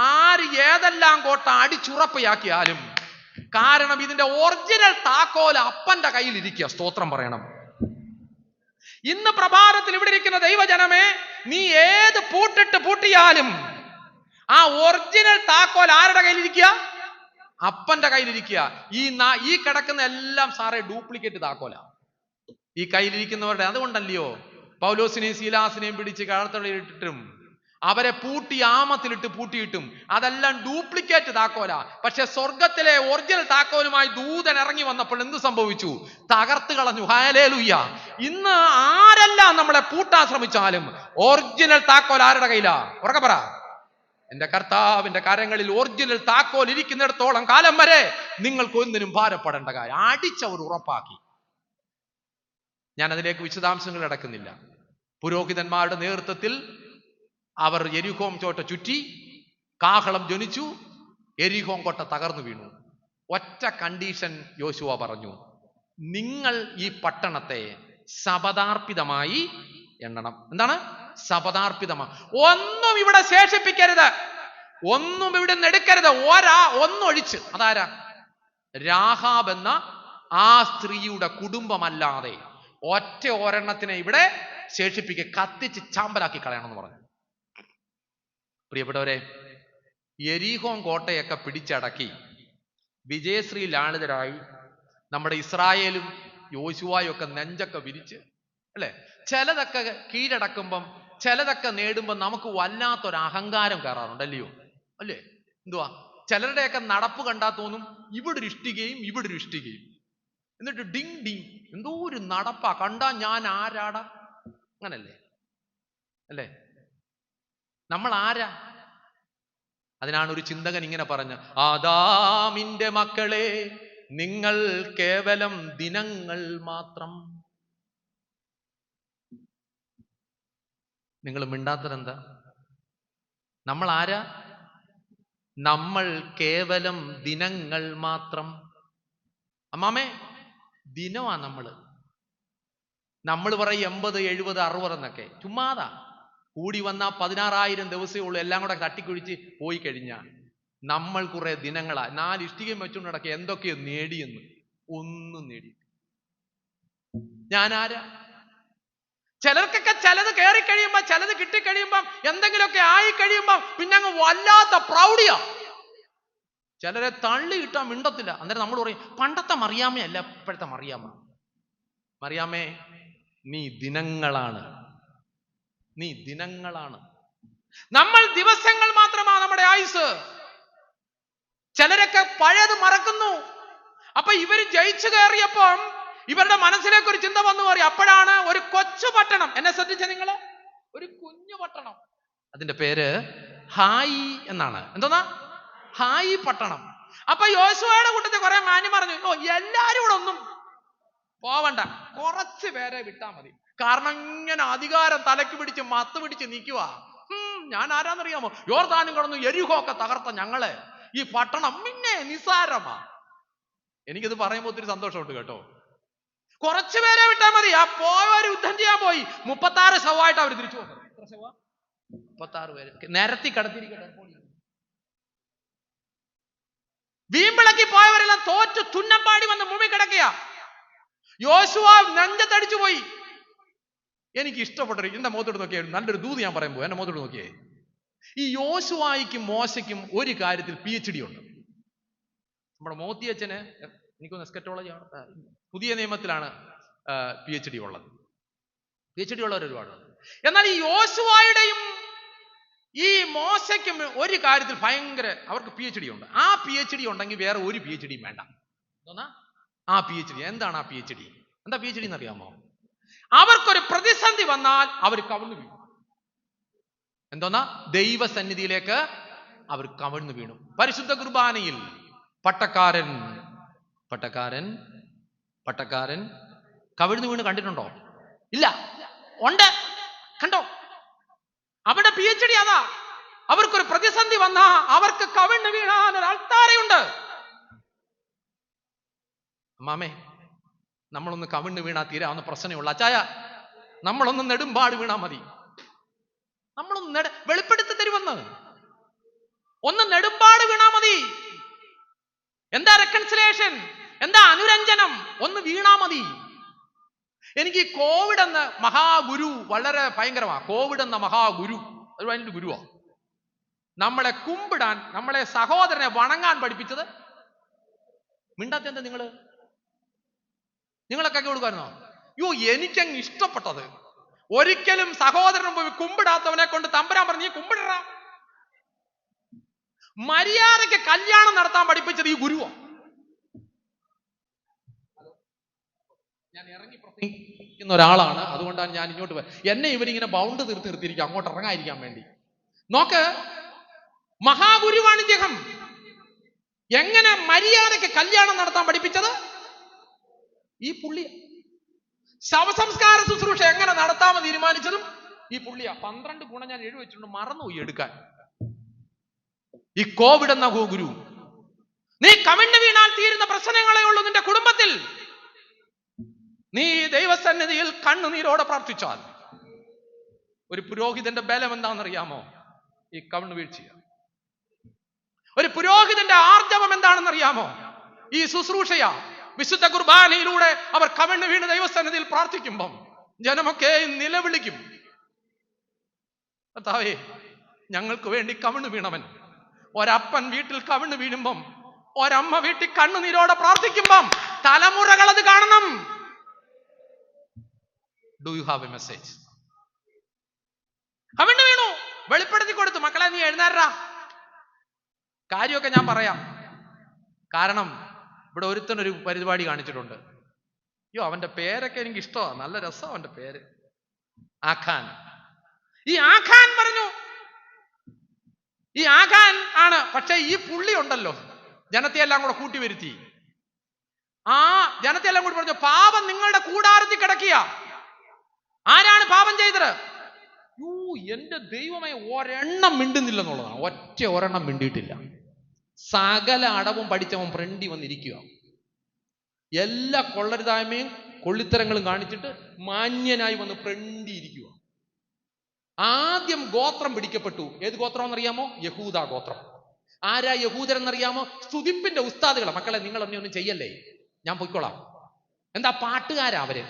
ആര് ഏതെല്ലാം കോട്ട അടിച്ചുറപ്പയാക്കിയാലും, കാരണം ഇതിന്റെ ഒറിജിനൽ താക്കോൽ അപ്പന്റെ കയ്യിൽ ഇരിക്കുക. സ്തോത്രം പറയണം. ഇന്ന് പ്രഭാതത്തിൽ ഇവിടെ ഇരിക്കുന്ന ദൈവജനമേ, നീ ഏത് പൂട്ടിട്ട് പൂട്ടിയാലും ആ ഒറിജിനൽ താക്കോൽ ആരുടെ കയ്യിലിരിക്കുക? അപ്പന്റെ കയ്യിലിരിക്കുക. ഈ കിടക്കുന്ന എല്ലാം സാറേ ഡ്യൂപ്ലിക്കേറ്റ് താക്കോല ഈ കയ്യിലിരിക്കുന്നവരുടെ. അതുകൊണ്ടല്ലയോ പൗലോസിനെയും ശീലാസിനെയും പിടിച്ച് കടത്തളിയിട്ടിട്ടും അവരെ പൂട്ടി ആമത്തിലിട്ട് പൂട്ടിയിട്ടും അതെല്ലാം ഡ്യൂപ്ലിക്കേറ്റ് താക്കോല. പക്ഷെ സ്വർഗത്തിലെ ഒറിജിനൽ താക്കോലുമായി ദൂതൻ ഇറങ്ങി വന്നപ്പോൾ എന്ത് സംഭവിച്ചു? തകർത്ത് കളഞ്ഞു. ഹല്ലേലൂയ. ഇന്ന് ആരെല്ലാം നമ്മളെ പൂട്ടാൻ ശ്രമിച്ചാലും ഒറിജിനൽ താക്കോൽ ആരുടെ കയ്യിലാ? ഉറക്കെ പറ. എന്റെ കർത്താവിന്റെ കരങ്ങളിൽ ഒറിജിനൽ താക്കോൽ ഇരിക്കുന്നിടത്തോളം കാലം വരെ നിങ്ങൾക്ക് ഒന്നിനും ഭാരപ്പെടേണ്ട കാര്യം. അടിച്ചവർ ഉറപ്പാക്കി. ഞാൻ അതിലേക്ക് വിശദാംശങ്ങൾ അടക്കുന്നില്ല. പുരോഹിതന്മാരുടെ നേതൃത്വത്തിൽ അവർ യെരിഹോം കോട്ട ചുറ്റി, കാഹളം ജ്വനിച്ചു, യെരിഹോം കോട്ട തകർന്നു വീണു. ഒറ്റ കണ്ടീഷൻ യോശുവ പറഞ്ഞു: നിങ്ങൾ ഈ പട്ടണത്തെ ശപഥാർപ്പിതമായി എണ്ണണം. എന്താണ് ശപഥാർപ്പിതമാണ്? ഒന്നും ഇവിടെ ശേഷിപ്പിക്കരുത്, ഒന്നും ഇവിടെ നിന്ന് എടുക്കരുത്. ഒന്നൊഴിച്ച്. അതാരാ? രാഹാബ് എന്ന ആ സ്ത്രീയുടെ കുടുംബമല്ലാതെ ഒറ്റ ഒരെണ്ണത്തിനെ ഇവിടെ ശേഷിപ്പിക്കുക, കത്തിച്ച് ചാമ്പലാക്കി കളയണമെന്ന് പറഞ്ഞു. പ്രിയപ്പെട്ടവരെ, യെരിഹോം കോട്ടയൊക്കെ പിടിച്ചടക്കി വിജയശ്രീ ലാളിതരായി നമ്മുടെ ഇസ്രായേലും യോശുവയും ഒക്കെ നെഞ്ചൊക്കെ വിരിച്ച്, അല്ലെ? ചിലതൊക്കെ കീഴടക്കുമ്പം, ചിലതൊക്കെ നേടുമ്പം നമുക്ക് വല്ലാത്തൊരു അഹങ്കാരം കയറാറുണ്ടല്ലയോ? അല്ലേ? എന്തുവാ? ചിലരുടെയൊക്കെ നടപ്പ് കണ്ടാൽ തോന്നും ഇവിടെ ഒരു ഇഷ്ടികയും ഇവിടെ ഒരു ഇഷ്ടികയും, എന്നിട്ട് ഡിങ് ഡിങ് എന്തോ ഒരു നടപ്പാ, കണ്ടാ ഞാൻ ആരാടാ? അങ്ങനല്ലേ? അല്ലേ? നമ്മൾ ആരാ? അതിനാണ് ഒരു ചിന്തകൻ ഇങ്ങനെ പറഞ്ഞ്: ആദാമിന്റെ മക്കളെ, നിങ്ങൾ കേവലം ദിനങ്ങൾ മാത്രം. നിങ്ങൾ മിണ്ടാത്തതെന്താ? നമ്മൾ ആരാ? നമ്മൾ കേവലം ദിനങ്ങൾ മാത്രം. അമ്മാമേ, ദിനമാ നമ്മൾ പറയും 80, 70, 60 എന്നൊക്കെ. ചുമ്മാതാ. കൂടി വന്നാ 16,000 ദിവസമേ ഉള്ളൂ. എല്ലാം കൂടെ തട്ടിക്കുഴിച്ച് പോയി കഴിഞ്ഞാൽ നമ്മൾ കുറെ ദിനങ്ങളാ. 4 ഇഷ്ടികയും വെച്ചുകൊണ്ട് നടക്കുക. എന്തൊക്കെയോ നേടിയെന്ന് ഒന്നും നേടി. ഞാൻ ആരാ? ചിലർക്കൊക്കെ ചിലത് കയറി കഴിയുമ്പോ, ചിലത് കിട്ടിക്കഴിയുമ്പം, എന്തെങ്കിലുമൊക്കെ ആയി കഴിയുമ്പം പിന്നെ അങ്ങ് വല്ലാത്ത പ്രൗഢിയാ. ചിലരെ തള്ളി കിട്ടാൻ മിണ്ടത്തില്ല. അന്നേരം നമ്മൾ പറയും പണ്ടത്തെ മറിയാമ്മയല്ല ഇപ്പോഴത്തെ മറിയാമ്മ. മറിയാമ്മേ, നീ ദിനങ്ങളാണ്. നമ്മൾ ദിവസങ്ങൾ മാത്രമാണ് നമ്മുടെ ആയുസ്. ചിലരൊക്കെ പഴയത് മറക്കുന്നു. അപ്പൊ ഇവര് ജയിച്ചു കയറിയപ്പം ഇവരുടെ മനസ്സിലേക്ക് ഒരു ചിന്ത വന്നു കയറി. അപ്പോഴാണ് ഒരു കൊച്ചു പട്ടണം, എന്നെ ശ്രദ്ധിച്ച നിങ്ങള്, ഒരു കുഞ്ഞു പട്ടണം, അതിന്റെ പേര് ഹായി എന്നാണ്. എന്തോന്നാ? ഹായി പട്ടണം. അപ്പൊ യോശുവയുടെ കൂട്ടത്തിൽ കുറെ മാന്യം പറഞ്ഞു, എല്ലാരും കൂടെ ഒന്നും പോവണ്ട, കുറച്ച് പേരെ വിട്ടാ മതി. കാരണം ഇങ്ങനെ അധികാരം തലക്ക് പിടിച്ച് മത്ത് പിടിച്ച് നിൽക്കുക. ഞാൻ ആരാന്നറിയാമോ? യോർദാനും കടന്നു യെരിഹോ ഒക്കെ തകർത്ത ഞങ്ങള്. ഈ പട്ടണം പിന്നെ നിസാരമാ. എനിക്കിത് പറയുമ്പോ ഒത്തിരി സന്തോഷമുണ്ട് കേട്ടോ. കുറച്ചു പേരെ വിട്ടാൽ മതി. ആ പോയവർ യുദ്ധം ചെയ്യാൻ പോയി 36 ശവമായിട്ട് അവർ തിരിച്ചു പോകുന്നത്. എത്ര ശവ? 36 പേര് നിരത്തി കടത്തിരിക്കട്ടെ. വീമ്പിളക്കി പോയവരെല്ലാം തോറ്റ് തുന്നമ്പാടി വന്ന് മുമ്പിൽ കിടക്കുക. യോശുവ നെഞ്ചത്തടിച്ചു പോയി. എനിക്ക് ഇഷ്ടപ്പെട്ടൊരു, എന്റെ മുഖത്തോട്ട് നോക്കിയേ, നല്ലൊരു ദൂത് ഞാൻ പറയുമ്പോ എന്റെ മുഖത്തോട്ട് നോക്കിയേ. ഈ യോശുവായ്ക്കും മോശയ്ക്കും ഒരു കാര്യത്തിൽ PhD ഉണ്ട്. നമ്മുടെ മോത്തി അച്ഛന് എനിക്കൊന്ന് എസ്കറ്റോളജി ആണ്, പുതിയ നിയമത്തിലാണ് PhD ഉള്ളത്. PhD ഉള്ളവർ ഒരുപാടുണ്ട്. എന്നാൽ ഈ യോശുവായുടെയും ഈ മോശയ്ക്കും ഒരു കാര്യത്തിൽ ഭയങ്കര, അവർക്ക് PhD ഉണ്ട്. ആ PhD ഉണ്ടെങ്കിൽ വേറെ ഒരു PhD വേണ്ട. എന്താ ആ PhD? എന്താണ് ആ PhD? എന്താ PhD എന്നറിയാമോ? ആ പ്രതിസന്ധി വന്നാൽ അവർ കവിണ്ണു വീണു. എന്തോന്നാ? ദൈവസന്നിധിയിലേക്ക് അവർ കവിണ്ണു വീണു. പരിശുദ്ധ കുർബാനയിൽ പട്ടക്കാരൻ കവിഴ്ന്നു വീണ് കണ്ടിട്ടുണ്ടോ? ഇല്ല. ഉണ്ട്, കണ്ടോ? അവിടെ PhD അതാ. അവർക്കൊരു പ്രതിസന്ധി വന്നാ അവർക്ക് കവിണ്ണു വീണാൻ ഒരു അൾത്താരയുണ്ട്. അമ്മാമേ, നമ്മളൊന്ന് കവിണ്ണു വീണാ തീരാവുന്ന പ്രശ്നമുള്ള അച്ചായ, നമ്മളൊന്ന് നെടുമ്പാട് വീണാ മതി. നമ്മളൊന്ന് വെളിപ്പെടുത്തി തരുമെന്ന്. ഒന്ന് നെടുമ്പാട് വീണാ മതി. എന്താ റെക്കൺസിലേഷൻ? എന്താ അനുരഞ്ജനം? ഒന്ന് വീണാ മതി. എനിക്ക് ഈ കോവിഡ് എന്ന മഹാഗുരു വളരെ ഭയങ്കരമാണ്. കോവിഡ് എന്ന മഹാഗുരു അത് അതിൻ്റെ ഗുരുവാ. നമ്മളെ കുമ്പിടാൻ, നമ്മളെ സഹോദരനെ വണങ്ങാൻ പഠിപ്പിച്ചത്. മിണ്ടാത്ത എന്താ നിങ്ങളൊക്കെ കൊടുക്കായിരുന്നോ? എനിക്കങ്ങ് ഇഷ്ടപ്പെട്ടത്, ഒരിക്കലും സഹോദരൻ പോയി കുമ്പിടാത്തവനെ കൊണ്ട് തമ്പുരാൻ പറഞ്ഞു, നീ കുമ്പിടറ. മര്യാദയ്ക്ക് കല്യാണം നടത്താൻ പഠിപ്പിച്ചത് ഈ ഗുരുവാ. ഞാൻ ഇറങ്ങി പ്രസംഗിക്കുന്ന ഒരാളാണ്, അതുകൊണ്ടാണ് ഞാൻ ഇങ്ങോട്ട് എന്നെ ഇവരിങ്ങനെ ബൗണ്ട് നിർത്തിയിരിക്കും അങ്ങോട്ട് ഇറങ്ങാതിരിക്കാൻ വേണ്ടി. നോക്ക്, മഹാഗുരുവാണ് ഇദ്ദേഹം. എങ്ങനെ മര്യാദയ്ക്ക് കല്യാണം നടത്താൻ പഠിപ്പിച്ചത് ഈ പുള്ളിയ. ശവസംസ്കാര ശുശ്രൂഷ എങ്ങനെ നടത്താമെന്ന് തീരുമാനിച്ചതും ഈ പുള്ളിയ. 12 ഗുണം ഞാൻ എഴുതി വെച്ചിട്ടുണ്ട്, മറന്നുപോയി എടുക്കാൻ. ഈ കോവിഡ് എന്ന ഗുരു. നീ കവിണ്ണു വീണാൽ തീരുന്ന പ്രശ്നങ്ങളേ ഉള്ളൂ നിന്റെ കുടുംബത്തിൽ. നീ ദൈവസന്നിധിയിൽ കണ്ണുനീരോടെ പ്രാർത്ഥിച്ചാൽ. ഒരു പുരോഹിതന്റെ ബലം എന്താണെന്നറിയാമോ? ഈ കവിണ്ണു വീഴ്ചയ. ഒരു പുരോഹിതന്റെ ആർജവം എന്താണെന്നറിയാമോ? ഈ ശുശ്രൂഷയ. വിശുദ്ധ കുർബാനയിലൂടെ അവർ കവിണ്ണു വീണ് ദൈവസന്നിധിയിൽ പ്രാർത്ഥിക്കുമ്പം ജനമൊക്കെ നിലവിളിക്കും, കർത്താവേ, ഞങ്ങൾക്ക് വേണ്ടി കവിണ്ണു വീണവൻ. ഒരപ്പൻ വീട്ടിൽ കവിണ്ണു വീഴുമ്പം, ഒരമ്മ വീട്ടിൽ കണ്ണുനീരോടെ പ്രാർത്ഥിക്കുമ്പം തലമുറകൾ അത് കാണണം. Do you have a message? കവിണ്ണു വീണു, വെളിപ്പെടുത്തി കൊടുത്തു. മക്കളെ, നീ എഴുന്നേറാ. കാര്യമൊക്കെ ഞാൻ പറയാം. കാരണം ഇവിടെ ഒരുത്തനൊരു പരിപാടി കാണിച്ചിട്ടുണ്ട്. അവന്റെ പേരൊക്കെ എനിക്ക് ഇഷ്ടമാണ്, നല്ല രസം അവന്റെ പേര്. ആഖാൻ. ഈ ആഖാൻ പറഞ്ഞു, ഈ ആഖാൻ ആണ്. പക്ഷെ ഈ പുള്ളി ഉണ്ടല്ലോ, ജനത്തെയെല്ലാം കൂടെ കൂട്ടി വരുത്തി. ആ ജനത്തെയെല്ലാം കൂടി പറഞ്ഞു, പാപം നിങ്ങളുടെ കൂടാരത്തിൽ കിടക്കുക. ആരാണ് പാപം ചെയ്തത്? എന്റെ ദൈവമേ, ഒരെണ്ണം മിണ്ടുന്നില്ലെന്നുള്ളതാണ്. ഒരെണ്ണം മിണ്ടിയിട്ടില്ല. സകല അടവും പഠിച്ചവൻ ഫ്രണ്ടി വന്നിരിക്കുക. എല്ലാ കൊള്ളരുതായ്മയും കൊള്ളിത്തരങ്ങളും കാണിച്ചിട്ട് മാന്യനായി വന്ന് ഫ്രണ്ടി ഇരിക്കുക. ആദ്യം ഗോത്രം പിടിക്കപ്പെട്ടു. ഏത് ഗോത്രം എന്നറിയാമോ? യഹൂദ ഗോത്രം. ആരാ യഹൂദരെന്നറിയാമോ? സ്തുതിപ്പിന്റെ ഉസ്താദുകളെ. മക്കളെ, നിങ്ങൾ ഒന്നും ചെയ്യല്ലേ, ഞാൻ പൊയ്ക്കോളാം. എന്താ പാട്ടുകാരാ അവര്?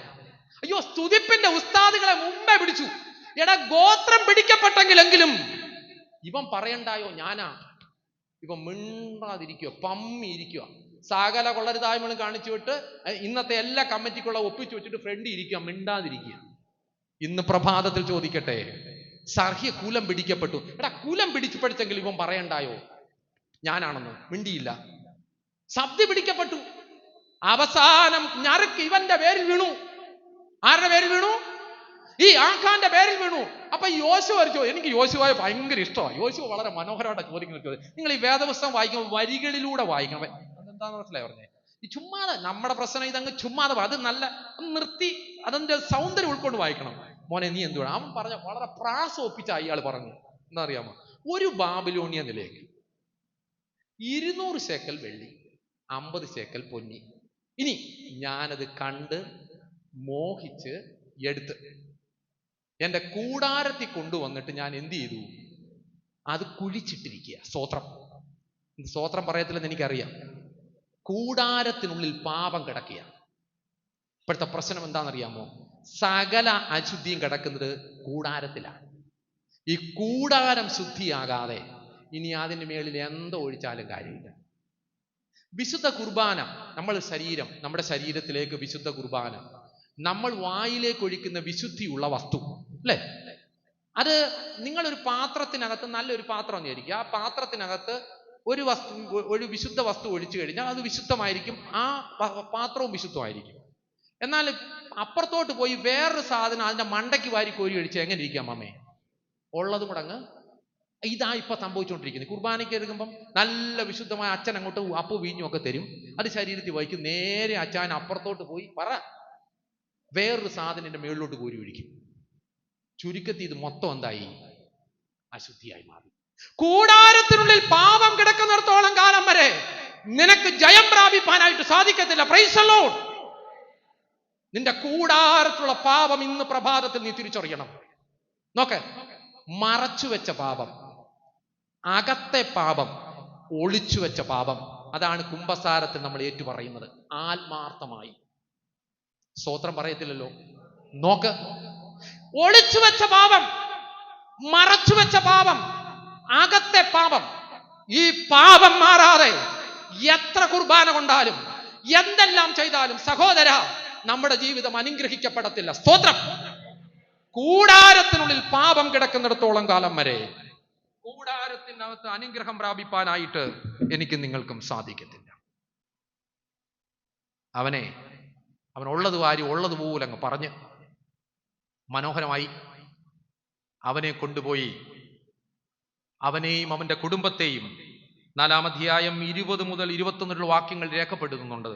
അയ്യോ, സ്തുതിപ്പിന്റെ ഉസ്താദുകളെ മുമ്പേ പിടിച്ചു. എടാ, ഗോത്രം പിടിക്കപ്പെട്ടെങ്കിലെങ്കിലും ഇവൻ പറയണ്ടായോ ഞാനാ? ഇവൻ മിണ്ടാതിരിക്കുക, പമ്മി ഇരിക്കുക. സകല കൊള്ളരുതായ്മകളും കാണിച്ചു വിട്ട് ഇന്നത്തെ എല്ലാ കമ്മിറ്റിക്കുള്ള ഒപ്പിച്ചു വെച്ചിട്ട് ഫ്രണ്ട് ഇരിക്കുക, മിണ്ടാതിരിക്കുക. ഇന്ന് പ്രഭാതത്തിൽ ചോദിക്കട്ടെ, സർഹ്യ കുലം പിടിക്കപ്പെട്ടു. എടാ, കുലം പിടിച്ചപ്പെടുത്തെങ്കിൽ ഇവൻ പറയണ്ടായോ ഞാനാണെന്ന്? മിണ്ടിയില്ല. സബ്ദി പിടിക്കപ്പെട്ടു. അവസാനം ഞറുക്ക് ഇവന്റെ പേരിൽ വീണു. ആരുടെ പേരിൽ വീണു? ഈ ആഖാന്റെ പേരിൽ വീണു. അപ്പൊ യോശുവ എനിക്ക് യോശുവയെ ഭയങ്കര ഇഷ്ടമാണ്. യോശുവ വളരെ മനോഹരമായിട്ട് ചോദിക്കുന്ന ചോദ്യം. നിങ്ങൾ ഈ വേദപുസ്തകം വായിക്കുമ്പോൾ വരികളിലൂടെ വായിക്കണം. അതെന്താന്ന് മനസ്സിലായി പറഞ്ഞേ? ഈ ചുമ്മാതെ നമ്മുടെ പ്രശ്നം ഇതങ്ങ് ചുമ്മാതെ അത് നല്ല നിർത്തി അതിന്റെ സൗന്ദര്യം ഉൾക്കൊണ്ട് വായിക്കണം. മോനെ, നീ എന്തുവാണ്? അവൻ പറഞ്ഞ വളരെ പ്രാസം ഒപ്പിച്ച അയാൾ പറഞ്ഞു. എന്താ അറിയാമോ? ഒരു ബാബിലോണിയ നിലയ്ക്ക് 200 ശേക്കൽ വെള്ളി, 50 ശേക്കൽ പൊന്നി. ഇനി ഞാനത് കണ്ട് മോഹിച്ച് എടുത്ത് എന്റെ കൂടാരത്തിൽ കൊണ്ടുവന്നിട്ട് ഞാൻ എന്ത് ചെയ്തു? അത് കുഴിച്ചിട്ടിരിക്കുക. സ്തോത്രം പറയത്തില്ലെന്ന് എനിക്കറിയാം. കൂടാരത്തിനുള്ളിൽ പാപം കിടക്കുക. ഇപ്പോഴത്തെ പ്രശ്നം എന്താണെന്നറിയാമോ? സകല അശുദ്ധിയും കിടക്കുന്നത് കൂടാരത്തിലാണ്. ഈ കൂടാരം ശുദ്ധിയാകാതെ ഇനി അതിന് മേളിൽ എന്തോ ഒഴിച്ചാലും കാര്യമില്ല. വിശുദ്ധ കുർബാന, നമ്മുടെ ശരീരത്തിലേക്ക് വിശുദ്ധ കുർബാന, നമ്മൾ വായിലേക്ക് ഒഴിക്കുന്ന വിശുദ്ധിയുള്ള വസ്തു അല്ലേ? അത് നിങ്ങളൊരു പാത്രത്തിനകത്ത്, നല്ലൊരു പാത്രം ആയിരിക്കും, ആ പാത്രത്തിനകത്ത് ഒരു വിശുദ്ധ വസ്തു ഒഴിച്ചു കഴിഞ്ഞാൽ അത് വിശുദ്ധമായിരിക്കും. ആ പാത്രവും വിശുദ്ധമായിരിക്കും. എന്നാൽ അപ്പുറത്തോട്ട് പോയി വേറൊരു സാധനം അതിന്റെ മണ്ടയ്ക്ക് വാരി കോരി അടിച്ച് എങ്ങനെ ഇരിക്കാം അമ്മേ? ഉള്ളതും കൂടെ അങ്ങ് ഇതാ ഇപ്പൊ സംഭവിച്ചുകൊണ്ടിരിക്കുന്നത്. കുർബാനയ്ക്ക് എടുക്കുമ്പം നല്ല വിശുദ്ധമായ അച്ഛൻ അങ്ങോട്ട് അപ്പു വീഞ്ഞും ഒക്കെ തരും, അത് ശരീരത്തിൽ വഹിക്കും. നേരെ അച്ഛൻ അപ്പുറത്തോട്ട് പോയി വേറൊരു സാധനത്തിന്റെ മേളിലോട്ട് കോരി ഒഴിക്കും. ചുരുക്കത്തിൽ ഇത് മൊത്തം എന്തായി? അശുദ്ധിയായി മാറി. കൂടാരത്തിനുള്ളിൽ പാപം കിടക്കുന്നിടത്തോളം കാലം വരെ നിനക്ക് ജയം പ്രാപിപ്പാനായിട്ട് സാധിക്കത്തില്ല. Price the Lord. നിന്റെ കൂടാരത്തിലുള്ള പാപം ഇന്ന് പ്രഭാതത്തിൽ നീ തിരിച്ചറിയണം. നോക്ക്, മറച്ചു വെച്ച പാപം, അകത്തെ പാപം, ഒളിച്ചു വെച്ച പാപം, അതാണ് കുമ്പസാരത്തിൽ നമ്മൾ ഏറ്റുപറയുന്നത്. ആത്മാർത്ഥമായി സ്തോത്രം പറയത്തില്ലല്ലോ. നോക്ക്, ഒളിച്ചു വെച്ച പാപം, മറച്ചു വെച്ച പാപം, അകത്തെ പാപം. ഈ പാപം മാറാതെ എത്ര കുർബാന കൊണ്ടാലും എന്തെല്ലാം ചെയ്താലും സഹോദര, നമ്മുടെ ജീവിതം അനുഗ്രഹിക്കപ്പെടത്തില്ല. സ്തോത്രം. കൂടാരത്തിനുള്ളിൽ പാപം കിടക്കുന്നിടത്തോളം കാലം വരെ കൂടാരത്തിനകത്ത് അനുഗ്രഹം പ്രാപിപ്പാനായിട്ട് എനിക്ക് നിങ്ങൾക്കും സാധിക്കത്തില്ല. അവൻ ഉള്ളത് വാരി ഉള്ളതുപോലെ അങ്ങ് പറഞ്ഞ് മനോഹരമായി അവനെ കൊണ്ടുപോയി അവനെയും അവന്റെ കുടുംബത്തെയും 4-ാം അധ്യായം 20 മുതൽ 21 വാക്യങ്ങൾ രേഖപ്പെടുത്തുന്നുണ്ട്.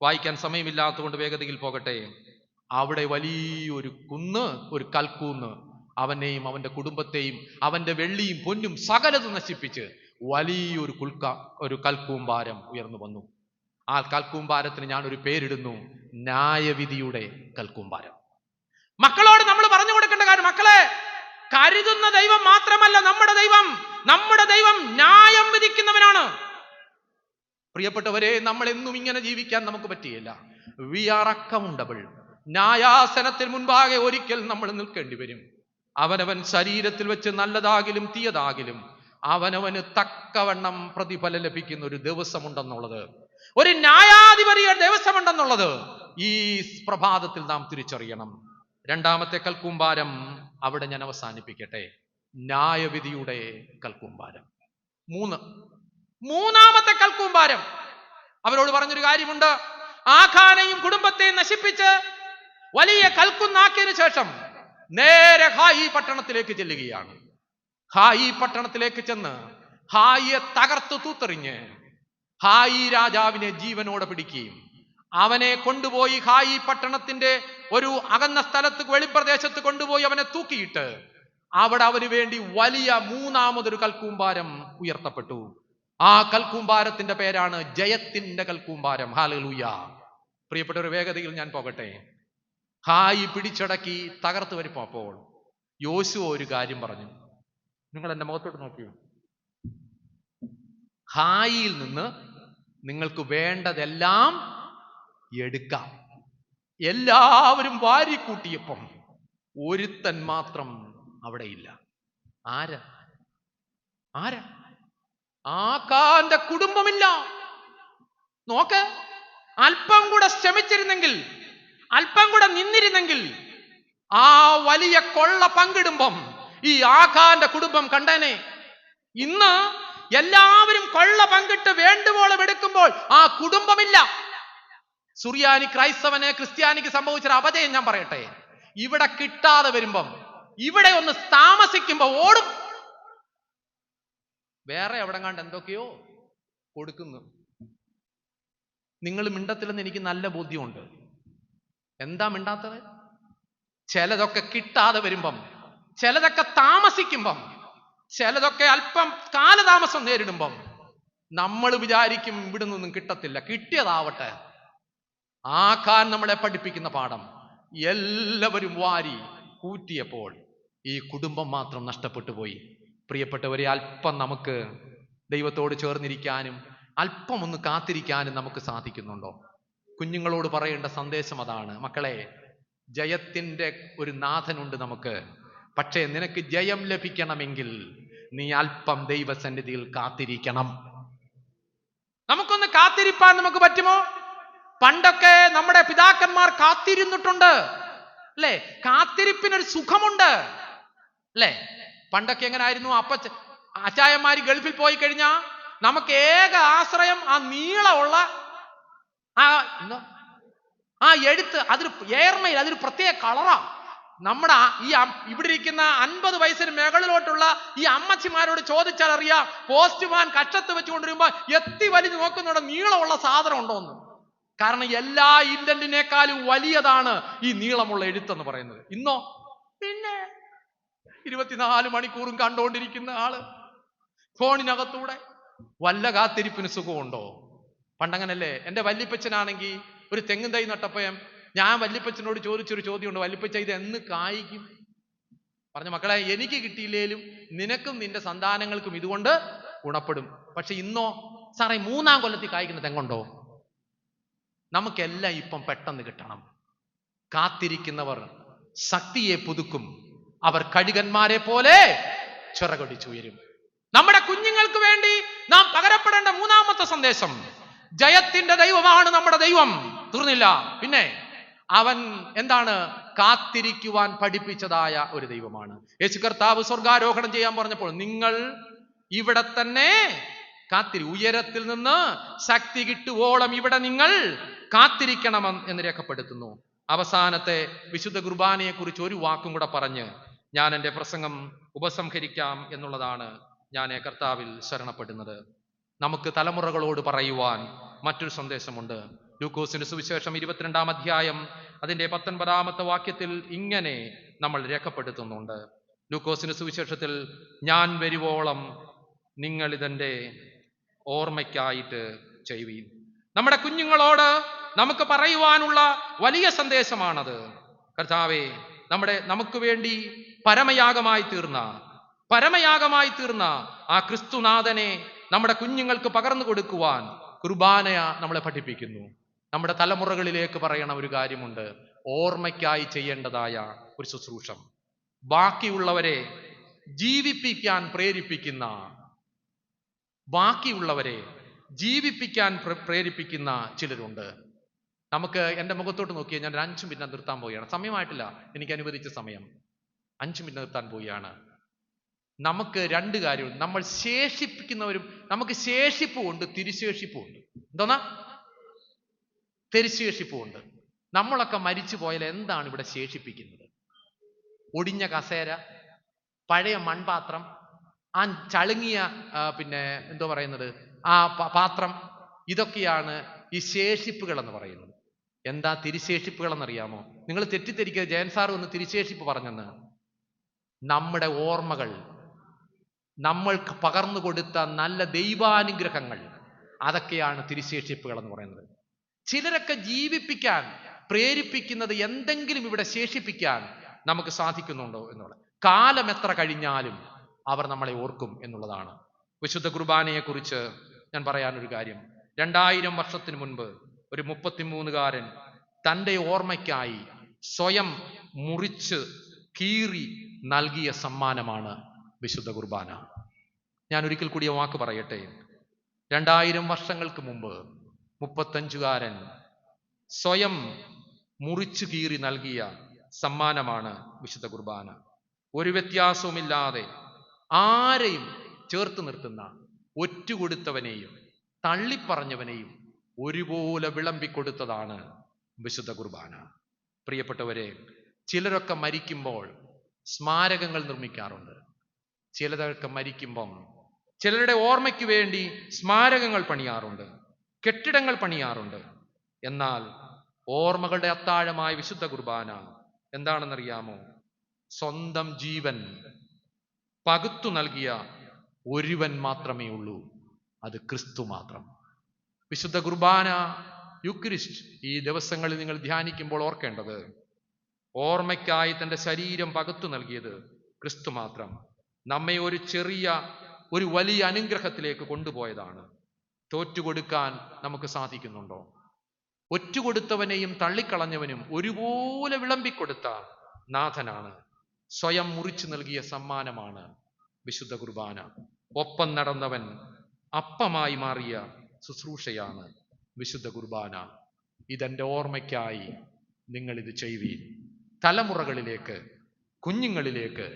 വായിക്കാൻ സമയമില്ലാത്തതുകൊണ്ട് വേഗതയിൽ പോകട്ടെ. അവിടെ വലിയൊരു കുന്ന്, ഒരു കൽക്കൂന്ന്, അവനെയും അവന്റെ കുടുംബത്തെയും അവന്റെ വെള്ളിയും പൊന്നും സകലതും നശിപ്പിച്ച് വലിയൊരു കൽക്കൂമ്പാരം ഉയർന്നു വന്നു. ആ കൽക്കൂമ്പാരത്തിന് ഞാൻ ഒരു പേരിടുന്നു, ന്യായവിധിയുടെ കൽക്കൂമ്പാരം. മക്കളോട് നമ്മൾ പറഞ്ഞു കൊടുക്കേണ്ട കാര്യം, മക്കളെ, കരുതുന്ന ദൈവം മാത്രമല്ല നമ്മുടെ ദൈവം ന്യായം വിധിക്കുന്നവനാണ്. പ്രിയപ്പെട്ടവരെ, നമ്മൾ എന്നും ഇങ്ങനെ ജീവിക്കാൻ നമുക്ക് പറ്റിയില്ല. V R accountable. ന്യായാസനത്തിൽ മുൻപാകെ ഒരിക്കൽ നമ്മൾ നിൽക്കേണ്ടി വരും. അവനവൻ ശരീരത്തിൽ വെച്ച് നല്ലതാകിലും തീയതാകിലും അവനവന് തക്കവണ്ണം പ്രതിഫലം ലഭിക്കുന്ന ഒരു ദിവസമുണ്ടെന്നുള്ളത്, ഒരു ന്യായാധിപതിയുടെ ദിവസമുണ്ടെന്നുള്ളത് ഈ പ്രഭാതത്തിൽ നാം തിരിച്ചറിയണം. 2-ാമത്തെ കൽക്കൂമ്പാരം അവിടെ ഞാൻ അവസാനിപ്പിക്കട്ടെ. ന്യായവിധിയുടെ കൽക്കൂമ്പാരം. 3-ാമത്തെ കൽക്കൂമ്പാരം അവരോട് പറഞ്ഞൊരു കാര്യമുണ്ട്. ആഖാനെയും കുടുംബത്തെയും നശിപ്പിച്ച് വലിയ കൽക്കുന്നാക്കിയതിനു ശേഷം നേരെ ഹായി പട്ടണത്തിലേക്ക് ചെല്ലുകയാണ്. ഹായി പട്ടണത്തിലേക്ക് ചെന്ന് ഹായിയെ തകർത്ത് തൂത്തെറിഞ്ഞ് ഹായി രാജാവിനെ ജീവനോടെ പിടിക്കുകയും അവനെ കൊണ്ടുപോയി ഹായി പട്ടണത്തിന്റെ ഒരു അകന്ന സ്ഥലത്ത് വെളിപ്രദേശത്ത് കൊണ്ടുപോയി അവനെ തൂക്കിയിട്ട് അവിടെ അവന് വേണ്ടി വലിയ 3-ാമതൊരു കൽക്കൂമ്പാരം ഉയർത്തപ്പെട്ടു. ആ കൽക്കൂമ്പാരത്തിന്റെ പേരാണ് ജയത്തിന്റെ കൽക്കൂമ്പാരം. ഹല്ലേലൂയ. പ്രിയപ്പെട്ട ഒരു വേഗതയിൽ ഞാൻ പോകട്ടെ. ഹായി പിടിച്ചടക്കി തകർത്ത് വരുമ്പോൾ യോശുവ ഒരു കാര്യം പറഞ്ഞു. നിങ്ങൾ എന്റെ മുഖത്തോട്ട് നോക്കിയോ? ഹായിയിൽ നിന്ന് നിങ്ങൾക്ക് വേണ്ടതെല്ലാം എടുക്കാം. എല്ലാവരും വാരിക്കൂട്ടിയപ്പം ഒരുത്തൻ മാത്രം അവിടെ ഇല്ല. ആരാ? ആഖാന്റെ കുടുംബമില്ല. നോക്ക്, അല്പം കൂടെ ശ്രമിച്ചിരുന്നെങ്കിൽ, അല്പം കൂടെ നിന്നിരുന്നെങ്കിൽ ആ വലിയ കൊള്ള പങ്കിടുമ്പം ഈ ആഖാന്റെ കുടുംബം കണ്ടേനെ. ഇന്ന് എല്ലാവരും കൊള്ള പങ്കിട്ട് വേണ്ടുവോളം എടുക്കുമ്പോൾ ആ കുടുംബമില്ല. സുറിയാനി ക്രൈസ്തവനെ ക്രിസ്ത്യാനിക്ക് സംഭവിച്ചൊരു അപജയം ഞാൻ പറയട്ടെ. ഇവിടെ കിട്ടാതെ വരുമ്പം, ഇവിടെ ഒന്ന് താമസിക്കുമ്പോ ഓടും. വേറെ എവിടെ കണ്ട് എന്തൊക്കെയോ കൊടുക്കുന്നു. നിങ്ങൾ മിണ്ടത്തില്ലെന്ന് എനിക്ക് നല്ല ബോധ്യമുണ്ട്. എന്താ മിണ്ടാത്തത്? ചിലതൊക്കെ കിട്ടാതെ വരുമ്പം, ചിലതൊക്കെ താമസിക്കുമ്പം, ചിലതൊക്കെ അല്പം കാലതാമസം നേരിടുമ്പം നമ്മൾ വിചാരിക്കും ഇവിടെ നിന്നും കിട്ടത്തില്ല. കിട്ടിയതാവട്ടെ. ആഖാൻ നമ്മളെ പഠിപ്പിക്കുന്ന പാഠം, എല്ലാവരും വാരി കൂട്ടിയപ്പോൾ ഈ കുടുംബം മാത്രം നഷ്ടപ്പെട്ടു പോയി. പ്രിയപ്പെട്ടവരെ, അല്പം നമുക്ക് ദൈവത്തോട് ചേർന്നിരിക്കാനും അല്പം ഒന്ന് കാത്തിരിക്കാനും നമുക്ക് സാധിക്കുന്നുണ്ടോ? കുഞ്ഞുങ്ങളോട് പറയേണ്ട സന്ദേശം അതാണ്. മക്കളെ, ജയത്തിന്റെ ഒരു നാഥനുണ്ട് നമുക്ക്. പക്ഷേ നിനക്ക് ജയം ലഭിക്കണമെങ്കിൽ നീ അല്പം ദൈവസന്നിധിയിൽ കാത്തിരിക്കണം. നമുക്കൊന്ന് കാത്തിരിപ്പാൻ നമുക്ക് പറ്റുമോ? പണ്ടൊക്കെ നമ്മുടെ പിതാക്കന്മാർ കാത്തിരുന്നിട്ടുണ്ട്, അല്ലേ? കാത്തിരിപ്പിനൊരു സുഖമുണ്ട്, അല്ലേ? പണ്ടൊക്കെ എങ്ങനായിരുന്നു? അച്ചായന്മാര് ഗൾഫിൽ പോയി കഴിഞ്ഞാൽ നമുക്ക് ഏക ആശ്രയം ആ നീളമുള്ള ആ എഴുത്ത് അതൊരു ഏർമയിൽ അതൊരു പ്രത്യേക കളറാ. നമ്മുടെ ഇവിടെ ഇരിക്കുന്ന 50 വയസ്സിന് മുകളിലോട്ടുള്ള ഈ അമ്മച്ചിമാരോട് ചോദിച്ചാൽ അറിയാം, പോസ്റ്റ്മാൻ കക്ഷത്ത് വെച്ചുകൊണ്ടിരുമ്പോ എത്തി വലിഞ്ഞു നോക്കുന്നുണ്ട് നീളമുള്ള സാധനം ഉണ്ടോന്ന്. കാരണം എല്ലാ ഇന്റന്റിനേക്കാളും വലിയതാണ് ഈ നീളമുള്ള എഴുത്തെന്ന് പറയുന്നത്. ഇന്നോ പിന്നെ 24 മണിക്കൂറും കണ്ടുകൊണ്ടിരിക്കുന്ന ആള് ഫോണിനകത്തൂടെ വല്ല കാത്തിരിപ്പിന് സുഖമുണ്ടോ? പണ്ടങ്ങനല്ലേ. എന്റെ വല്യപ്പച്ചനാണെങ്കിൽ ഒരു തെങ്ങും തൈ നട്ടപ്പയം ഞാൻ വല്യപ്പച്ചനോട് ചോദിച്ചൊരു ചോദ്യമുണ്ട്, വല്യപ്പച്ച ഇത് എന്ന് കായ്ക്കും? പറഞ്ഞ മക്കളെ, എനിക്ക് കിട്ടിയില്ലേലും നിനക്കും നിന്റെ സന്താനങ്ങൾക്കും ഇതുകൊണ്ട് ഗുണപ്പെടും. പക്ഷെ ഇന്നോ സാറേ 3-ാം കൊല്ലത്തിൽ കായ്ക്കുന്ന തെങ്ങുണ്ടോ? നമുക്കെല്ലാം ഇപ്പം പെട്ടെന്ന് കിട്ടണം. കാത്തിരിക്കുന്നവർ ശക്തിയെ പുതുക്കും, അവർ കഴുകന്മാരെ പോലെ ചിറകൊടിച്ചുയരും. നമ്മുടെ കുഞ്ഞുങ്ങൾക്ക് വേണ്ടി നാം പകരപ്പെടേണ്ട 3-ാമത്തെ സന്ദേശം, ജയത്തിന്റെ ദൈവമാണ് നമ്മുടെ ദൈവം. തീർന്നില്ല. പിന്നെ അവൻ എന്താണ്? കാത്തിരിക്കുവാൻ പഠിപ്പിച്ചതായ ഒരു ദൈവമാണ്. യേശു കർത്താവ് സ്വർഗാരോഹണം ചെയ്യാൻ പറഞ്ഞപ്പോൾ നിങ്ങൾ ഇവിടെ തന്നെ ഉയരത്തിൽ നിന്ന് ശക്തി കിട്ടുവോളം ഇവിടെ നിങ്ങൾ കാത്തിരിക്കണം എന്ന് രേഖപ്പെടുത്തുന്നു. അവസാനത്തെ വിശുദ്ധ കുർബാനയെ കുറിച്ച് ഒരു വാക്കും കൂടെ പറഞ്ഞ് ഞാൻ എൻ്റെ പ്രസംഗം ഉപസംഹരിക്കാം എന്നുള്ളതാണ് ഞാൻ കർത്താവിൽ ശരണപ്പെടുന്നത്. നമുക്ക് തലമുറകളോട് പറയുവാൻ മറ്റൊരു സന്ദേശമുണ്ട്. ലൂക്കോസിന്റെ സുവിശേഷം 22-ാം അധ്യായം അതിന്റെ 19-ാമത്തെ വാക്യത്തിൽ ഇങ്ങനെ നമ്മൾ രേഖപ്പെടുത്തുന്നുണ്ട്. ലൂക്കോസിന്റെ സുവിശേഷത്തിൽ, ഞാൻ വരുവോളം നിങ്ങൾ ഇതെന്റെ ഓർമ്മയ്ക്കായിട്ട് ചെയ്യുവീൻ. നമ്മുടെ കുഞ്ഞുങ്ങളോട് നമുക്ക് പറയുവാനുള്ള വലിയ സന്ദേശമാണത്. കർത്താവേ, നമുക്ക് വേണ്ടി പരമയാഗമായി തീർന്ന ആ ക്രിസ്തുനാഥനെ നമ്മുടെ കുഞ്ഞുങ്ങൾക്ക് പകർന്നു കൊടുക്കുവാൻ കുർബാന നമ്മളെ പഠിപ്പിക്കുന്നു. നമ്മുടെ തലമുറകളിലേക്ക് പറയണ ഒരു കാര്യമുണ്ട്, ഓർമ്മയ്ക്കായി ചെയ്യേണ്ടതായ ഒരു ശുശ്രൂഷ. ബാക്കിയുള്ളവരെ ജീവിപ്പിക്കാൻ പ്രേരിപ്പിക്കുന്ന ചിലരുണ്ട്. നമുക്ക് എൻ്റെ മുഖത്തോട്ട് നോക്കിയാൽ ഞാൻ 5 മിനിറ്റ് നിർത്താൻ പോവുകയാണ്. സമയമായിട്ടില്ല, എനിക്ക് അനുവദിച്ച സമയം 5 മിനിറ്റ് നിർത്താൻ പോവുകയാണ്. നമുക്ക് 2 കാര്യമുണ്ട്. നമ്മൾ ശേഷിപ്പിക്കുന്നവരും, നമുക്ക് ശേഷിപ്പുമുണ്ട്, തിരുശേഷിപ്പുമുണ്ട്. എന്തോന്നാ? തിരുശേഷിപ്പുമുണ്ട്. നമ്മളൊക്കെ മരിച്ചു പോയാൽ എന്താണ് ഇവിടെ ശേഷിപ്പിക്കുന്നത്? ഒടിഞ്ഞ കസേര, പഴയ മൺപാത്രം, ആ ചളുങ്ങിയ ആ പാത്രം, ഇതൊക്കെയാണ് ഈ ശേഷിപ്പുകൾ എന്ന് പറയുന്നത്. എന്താ തിരുശേഷിപ്പുകൾ എന്നറിയാമോ? നിങ്ങൾ തെറ്റിദ്ധരിക്കുക, ജയൻ സാർ ഒന്ന് തിരുശേഷിപ്പ് പറഞ്ഞെന്ന്. നമ്മുടെ ഓർമ്മകൾ, നമ്മൾക്ക് പകർന്നു കൊടുത്ത നല്ല ദൈവാനുഗ്രഹങ്ങൾ, അതൊക്കെയാണ് തിരുശേഷിപ്പുകൾ എന്ന് പറയുന്നത്. ചിലരൊക്കെ ജീവിപ്പിക്കാൻ പ്രേരിപ്പിക്കുന്നത് എന്തെങ്കിലും ഇവിടെ ശേഷിപ്പിക്കാൻ നമുക്ക് സാധിക്കുന്നുണ്ടോ എന്നുള്ള. കാലം എത്ര കഴിഞ്ഞാലും അവർ നമ്മളെ ഓർക്കും എന്നുള്ളതാണ്. വിശുദ്ധ കുർബാനയെക്കുറിച്ച് ഞാൻ പറയാനൊരു കാര്യം. 2000 വർഷത്തിന് മുൻപ് ഒരു 33-കാരൻ തൻ്റെ ഓർമ്മയ്ക്കായി സ്വയം മുറിച്ച് കീറി നൽകിയ സമ്മാനമാണ് വിശുദ്ധ കുർബാന. ഞാൻ ഒരിക്കൽ കൂടി വാക്ക് പറയട്ടെ. 2000 വർഷങ്ങൾക്ക് മുമ്പ് 35-കാരൻ സ്വയം മുറിച്ചു കീറി നൽകിയ സമ്മാനമാണ് വിശുദ്ധ കുർബാന. ഒരു വ്യത്യാസവുമില്ലാതെ ആരെയും ചേർത്ത് നിർത്തുന്ന, ഒറ്റുകൊടുത്തവനെയും തള്ളിപ്പറഞ്ഞവനെയും ഒരുപോലെ വിളമ്പിക്കൊടുത്തതാണ് വിശുദ്ധ കുർബാന. പ്രിയപ്പെട്ടവരെ, ചിലരൊക്കെ മരിക്കുമ്പോൾ സ്മാരകങ്ങൾ നിർമ്മിക്കാറുണ്ട്. ചിലരൊക്കെ മരിക്കുമ്പം ചിലരുടെ ഓർമ്മയ്ക്ക് വേണ്ടി സ്മാരകങ്ങൾ പണിയാറുണ്ട്, കെട്ടിടങ്ങൾ പണിയാറുണ്ട്. എന്നാൽ ഓർമ്മകളുടെ അത്താഴമായ വിശുദ്ധ കുർബാന എന്താണെന്നറിയാമോ? സ്വന്തം ജീവൻ പകുത്തു നൽകിയ ഒരുവൻ മാത്രമേ ഉള്ളൂ, അത് ക്രിസ്തു മാത്രം. വിശുദ്ധ കുർബാന, യുക്രിസ്റ്റ്, ഈ ദിവസങ്ങളിൽ നിങ്ങൾ ധ്യാനിക്കുമ്പോൾ ഓർക്കേണ്ടത്, ഓർമ്മയ്ക്കായി തൻ്റെ ശരീരം പകുത്തു നൽകിയത് ക്രിസ്തു മാത്രം. നമ്മെ ഒരു വലിയ അനുഗ്രഹത്തിലേക്ക് കൊണ്ടുപോയതാണ്. തോറ്റുകൊടുക്കാൻ നമുക്ക് സാധിക്കുന്നുണ്ടോ? ഒറ്റുകൊടുത്തവനെയും തള്ളിക്കളഞ്ഞവനും ഒരുപോലെ വിളമ്പിക്കൊടുത്ത നാഥനാണ്. സ്വയം മുറിച്ചു നൽകിയ സമ്മാനമാണ് വിശുദ്ധ കുർബാന. ഒപ്പം നടന്നവൻ അപ്പമായി മാറിയ ശുശ്രൂഷയാണ് വിശുദ്ധ കുർബാന. ഇതെൻ്റെ ഓർമ്മയ്ക്കായി നിങ്ങളിത് ചെയ്യുവീൻ. തലമുറകളിലേക്ക്, കുഞ്ഞുങ്ങളിലേക്ക്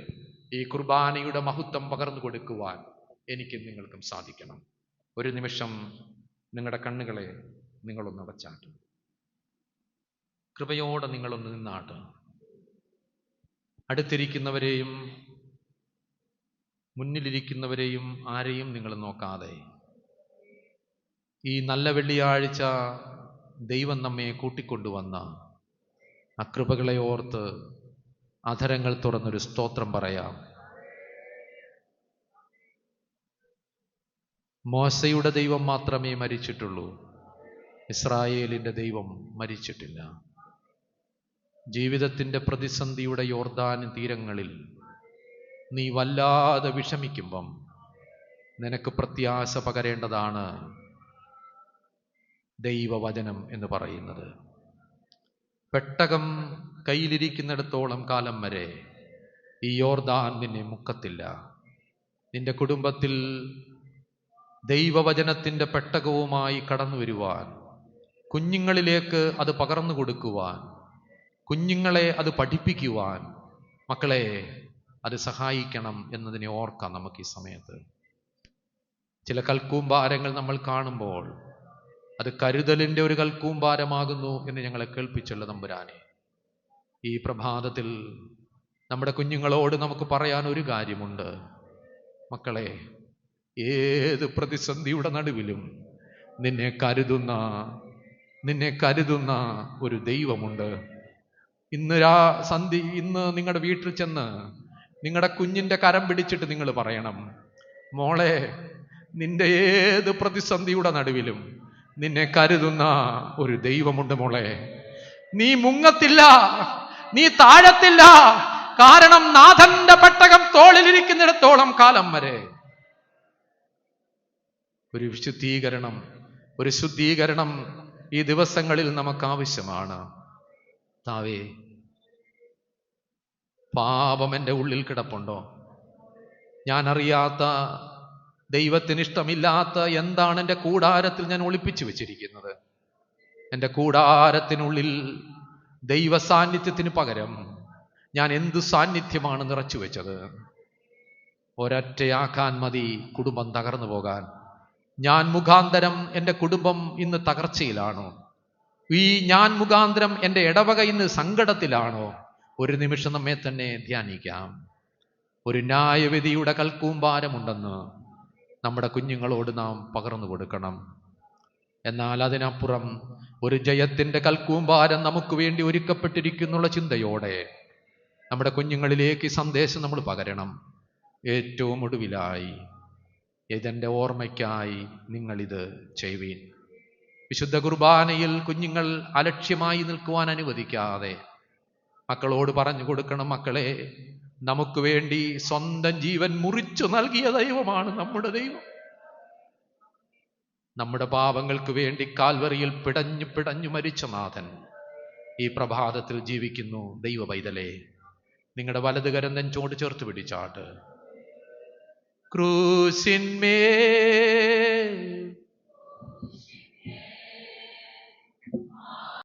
ഈ കുർബാനയുടെ മഹത്വം പകർന്നു കൊടുക്കുവാൻ എനിക്കും നിങ്ങൾക്കും സാധിക്കണം. ഒരു നിമിഷം നിങ്ങളുടെ കണ്ണുകളെ നിങ്ങളൊന്ന് അടച്ചാട്ടും. കൃപയോടെ നിങ്ങളൊന്ന് നിന്നാട്ട്. അടുത്തിരിക്കുന്നവരെയും മുന്നിലിരിക്കുന്നവരെയും ആരെയും നിങ്ങൾ നോക്കാതെ ഈ നല്ല വെള്ളിയാഴ്ച ദൈവം നമ്മെ കൂട്ടിക്കൊണ്ടുവന്ന ആ കൃപകളെ ഓർത്ത് അധരങ്ങൾ തുറന്നൊരു സ്തോത്രം പറയാം. മോശയുടെ ദൈവം മാത്രമേ മരിച്ചിട്ടുള്ളൂ, ഇസ്രായേലിൻ്റെ ദൈവം മരിച്ചിട്ടില്ല. ജീവിതത്തിൻ്റെ പ്രതിസന്ധിയുടെ യോർദാൻ തീരങ്ങളിൽ നീ വല്ലാതെ വിഷമിക്കുമ്പം നിനക്ക് പ്രത്യാശ പകരേണ്ടതാണ് ദൈവവചനം എന്ന് പറയുന്നത്. പെട്ടകം കയ്യിലിരിക്കുന്നിടത്തോളം കാലം വരെ ഈ യോർദാൻ നിന്നെ മുക്കത്തില്ല. നിന്റെ കുടുംബത്തിൽ ദൈവവചനത്തിൻ്റെ പെട്ടകവുമായി കടന്നു വരുവാൻ, കുഞ്ഞുങ്ങളിലേക്ക് അത് പകർന്നു കൊടുക്കുവാൻ, കുഞ്ഞുങ്ങളെ അത് പഠിപ്പിക്കുവാൻ, മക്കളെ അത് സഹായിക്കണം എന്നതിനെ ഓർക്കാം നമുക്ക് ഈ സമയത്ത്. ചില കൽക്കൂമ്പാരങ്ങൾ നമ്മൾ കാണുമ്പോൾ അത് കരുതലിൻ്റെ ഒരു കൽക്കൂമ്പാരമാകുന്നു എന്ന് ഞങ്ങളെ കേൾപ്പിച്ചുള്ള തമ്പുരാനെ, ഈ പ്രഭാതത്തിൽ നമ്മുടെ കുഞ്ഞുങ്ങളോട് നമുക്ക് പറയാൻ ഒരു കാര്യമുണ്ട്. മക്കളെ, ഏത് പ്രതിസന്ധിയുടെ നടുവിലും നിന്നെ കരുതുന്ന ഒരു ദൈവമുണ്ട്. ഇന്ന് നിങ്ങളുടെ വീട്ടിൽ ചെന്ന് നിങ്ങളുടെ കുഞ്ഞിൻ്റെ കരം പിടിച്ചിട്ട് നിങ്ങൾ പറയണം, മോളെ, നിന്റെ ഏത് പ്രതിസന്ധിയുടെ നടുവിലും നിന്നെ കരുതുന്ന ഒരു ദൈവമുണ്ട് മോളെ. നീ മുങ്ങത്തില്ല, നീ താഴത്തില്ല. കാരണം നാഥന്റെ പെട്ടകം തോളിലിരിക്കുന്നിടത്തോളം കാലം വരെ ഒരു ശുദ്ധീകരണം ഈ ദിവസങ്ങളിൽ നമുക്ക് ആവശ്യമാണ്. താവേ, പാപം എൻ്റെ ഉള്ളിൽ കിടപ്പുണ്ടോ? ഞാൻ അറിയാത്ത, ദൈവത്തിന് ഇഷ്ടമില്ലാത്ത എന്താണ് എൻ്റെ കൂടാരത്തിൽ ഞാൻ ഒളിപ്പിച്ചു വെച്ചിരിക്കുന്നത്? എൻ്റെ കൂടാരത്തിനുള്ളിൽ ദൈവ സാന്നിധ്യത്തിന് പകരം ഞാൻ എന്ത് സാന്നിധ്യമാണ് നിറച്ചു വെച്ചത്? ഒരൊറ്റയാക്കാൻ മതി കുടുംബം തകർന്നു പോകാൻ. ഞാൻ മുഖാന്തരം എൻ്റെ കുടുംബം ഇന്ന് തകർച്ചയിലാണോ? ഈ ഞാൻ മുഖാന്തരം എൻ്റെ ഇടവക ഇന്ന് സങ്കടത്തിലാണോ? ഒരു നിമിഷം നമ്മെ തന്നെ ധ്യാനിക്കാം. ഒരു ന്യായവിധിയുടെ കൽക്കൂമ്പാരമുണ്ടെന്ന് നമ്മുടെ കുഞ്ഞുങ്ങളോട് നാം പകർന്നു കൊടുക്കണം. എന്നാൽ അതിനപ്പുറം ഒരു ജയത്തിൻ്റെ കൽക്കൂമ്പാരം നമുക്ക് വേണ്ടി ഒരുക്കപ്പെട്ടിരിക്കുന്നുള്ള ചിന്തയോടെ നമ്മുടെ കുഞ്ഞുങ്ങളിലേക്ക് ഈ സന്ദേശം നമ്മൾ പകരണം. ഏറ്റവും ഒടുവിലായി, ഇതെൻ്റെ ഓർമ്മയ്ക്കായി നിങ്ങളിത് ചെയ്യുവീൻ. വിശുദ്ധ കുർബാനയിൽ കുഞ്ഞുങ്ങൾ അലക്ഷ്യമായി നിൽക്കുവാൻ അനുവദിക്കാതെ മക്കളോട് പറഞ്ഞു കൊടുക്കണം, മക്കളെ, നമുക്ക് വേണ്ടി സ്വന്തം ജീവൻ മുറിച്ചു നൽകിയ ദൈവമാണ് നമ്മുടെ ദൈവം. നമ്മുടെ പാപങ്ങൾക്ക് വേണ്ടി കാൽവറിയിൽ പിടഞ്ഞു മരിച്ച നാഥൻ ഈ പ്രഭാതത്തിൽ ജീവിക്കുന്നു. ദൈവ പൈതലേ, നിങ്ങളുടെ വലതുകരം നെഞ്ചോട് ചേർത്ത് പിടിച്ചാട്ട്. ക്രൂശിന്മേൽ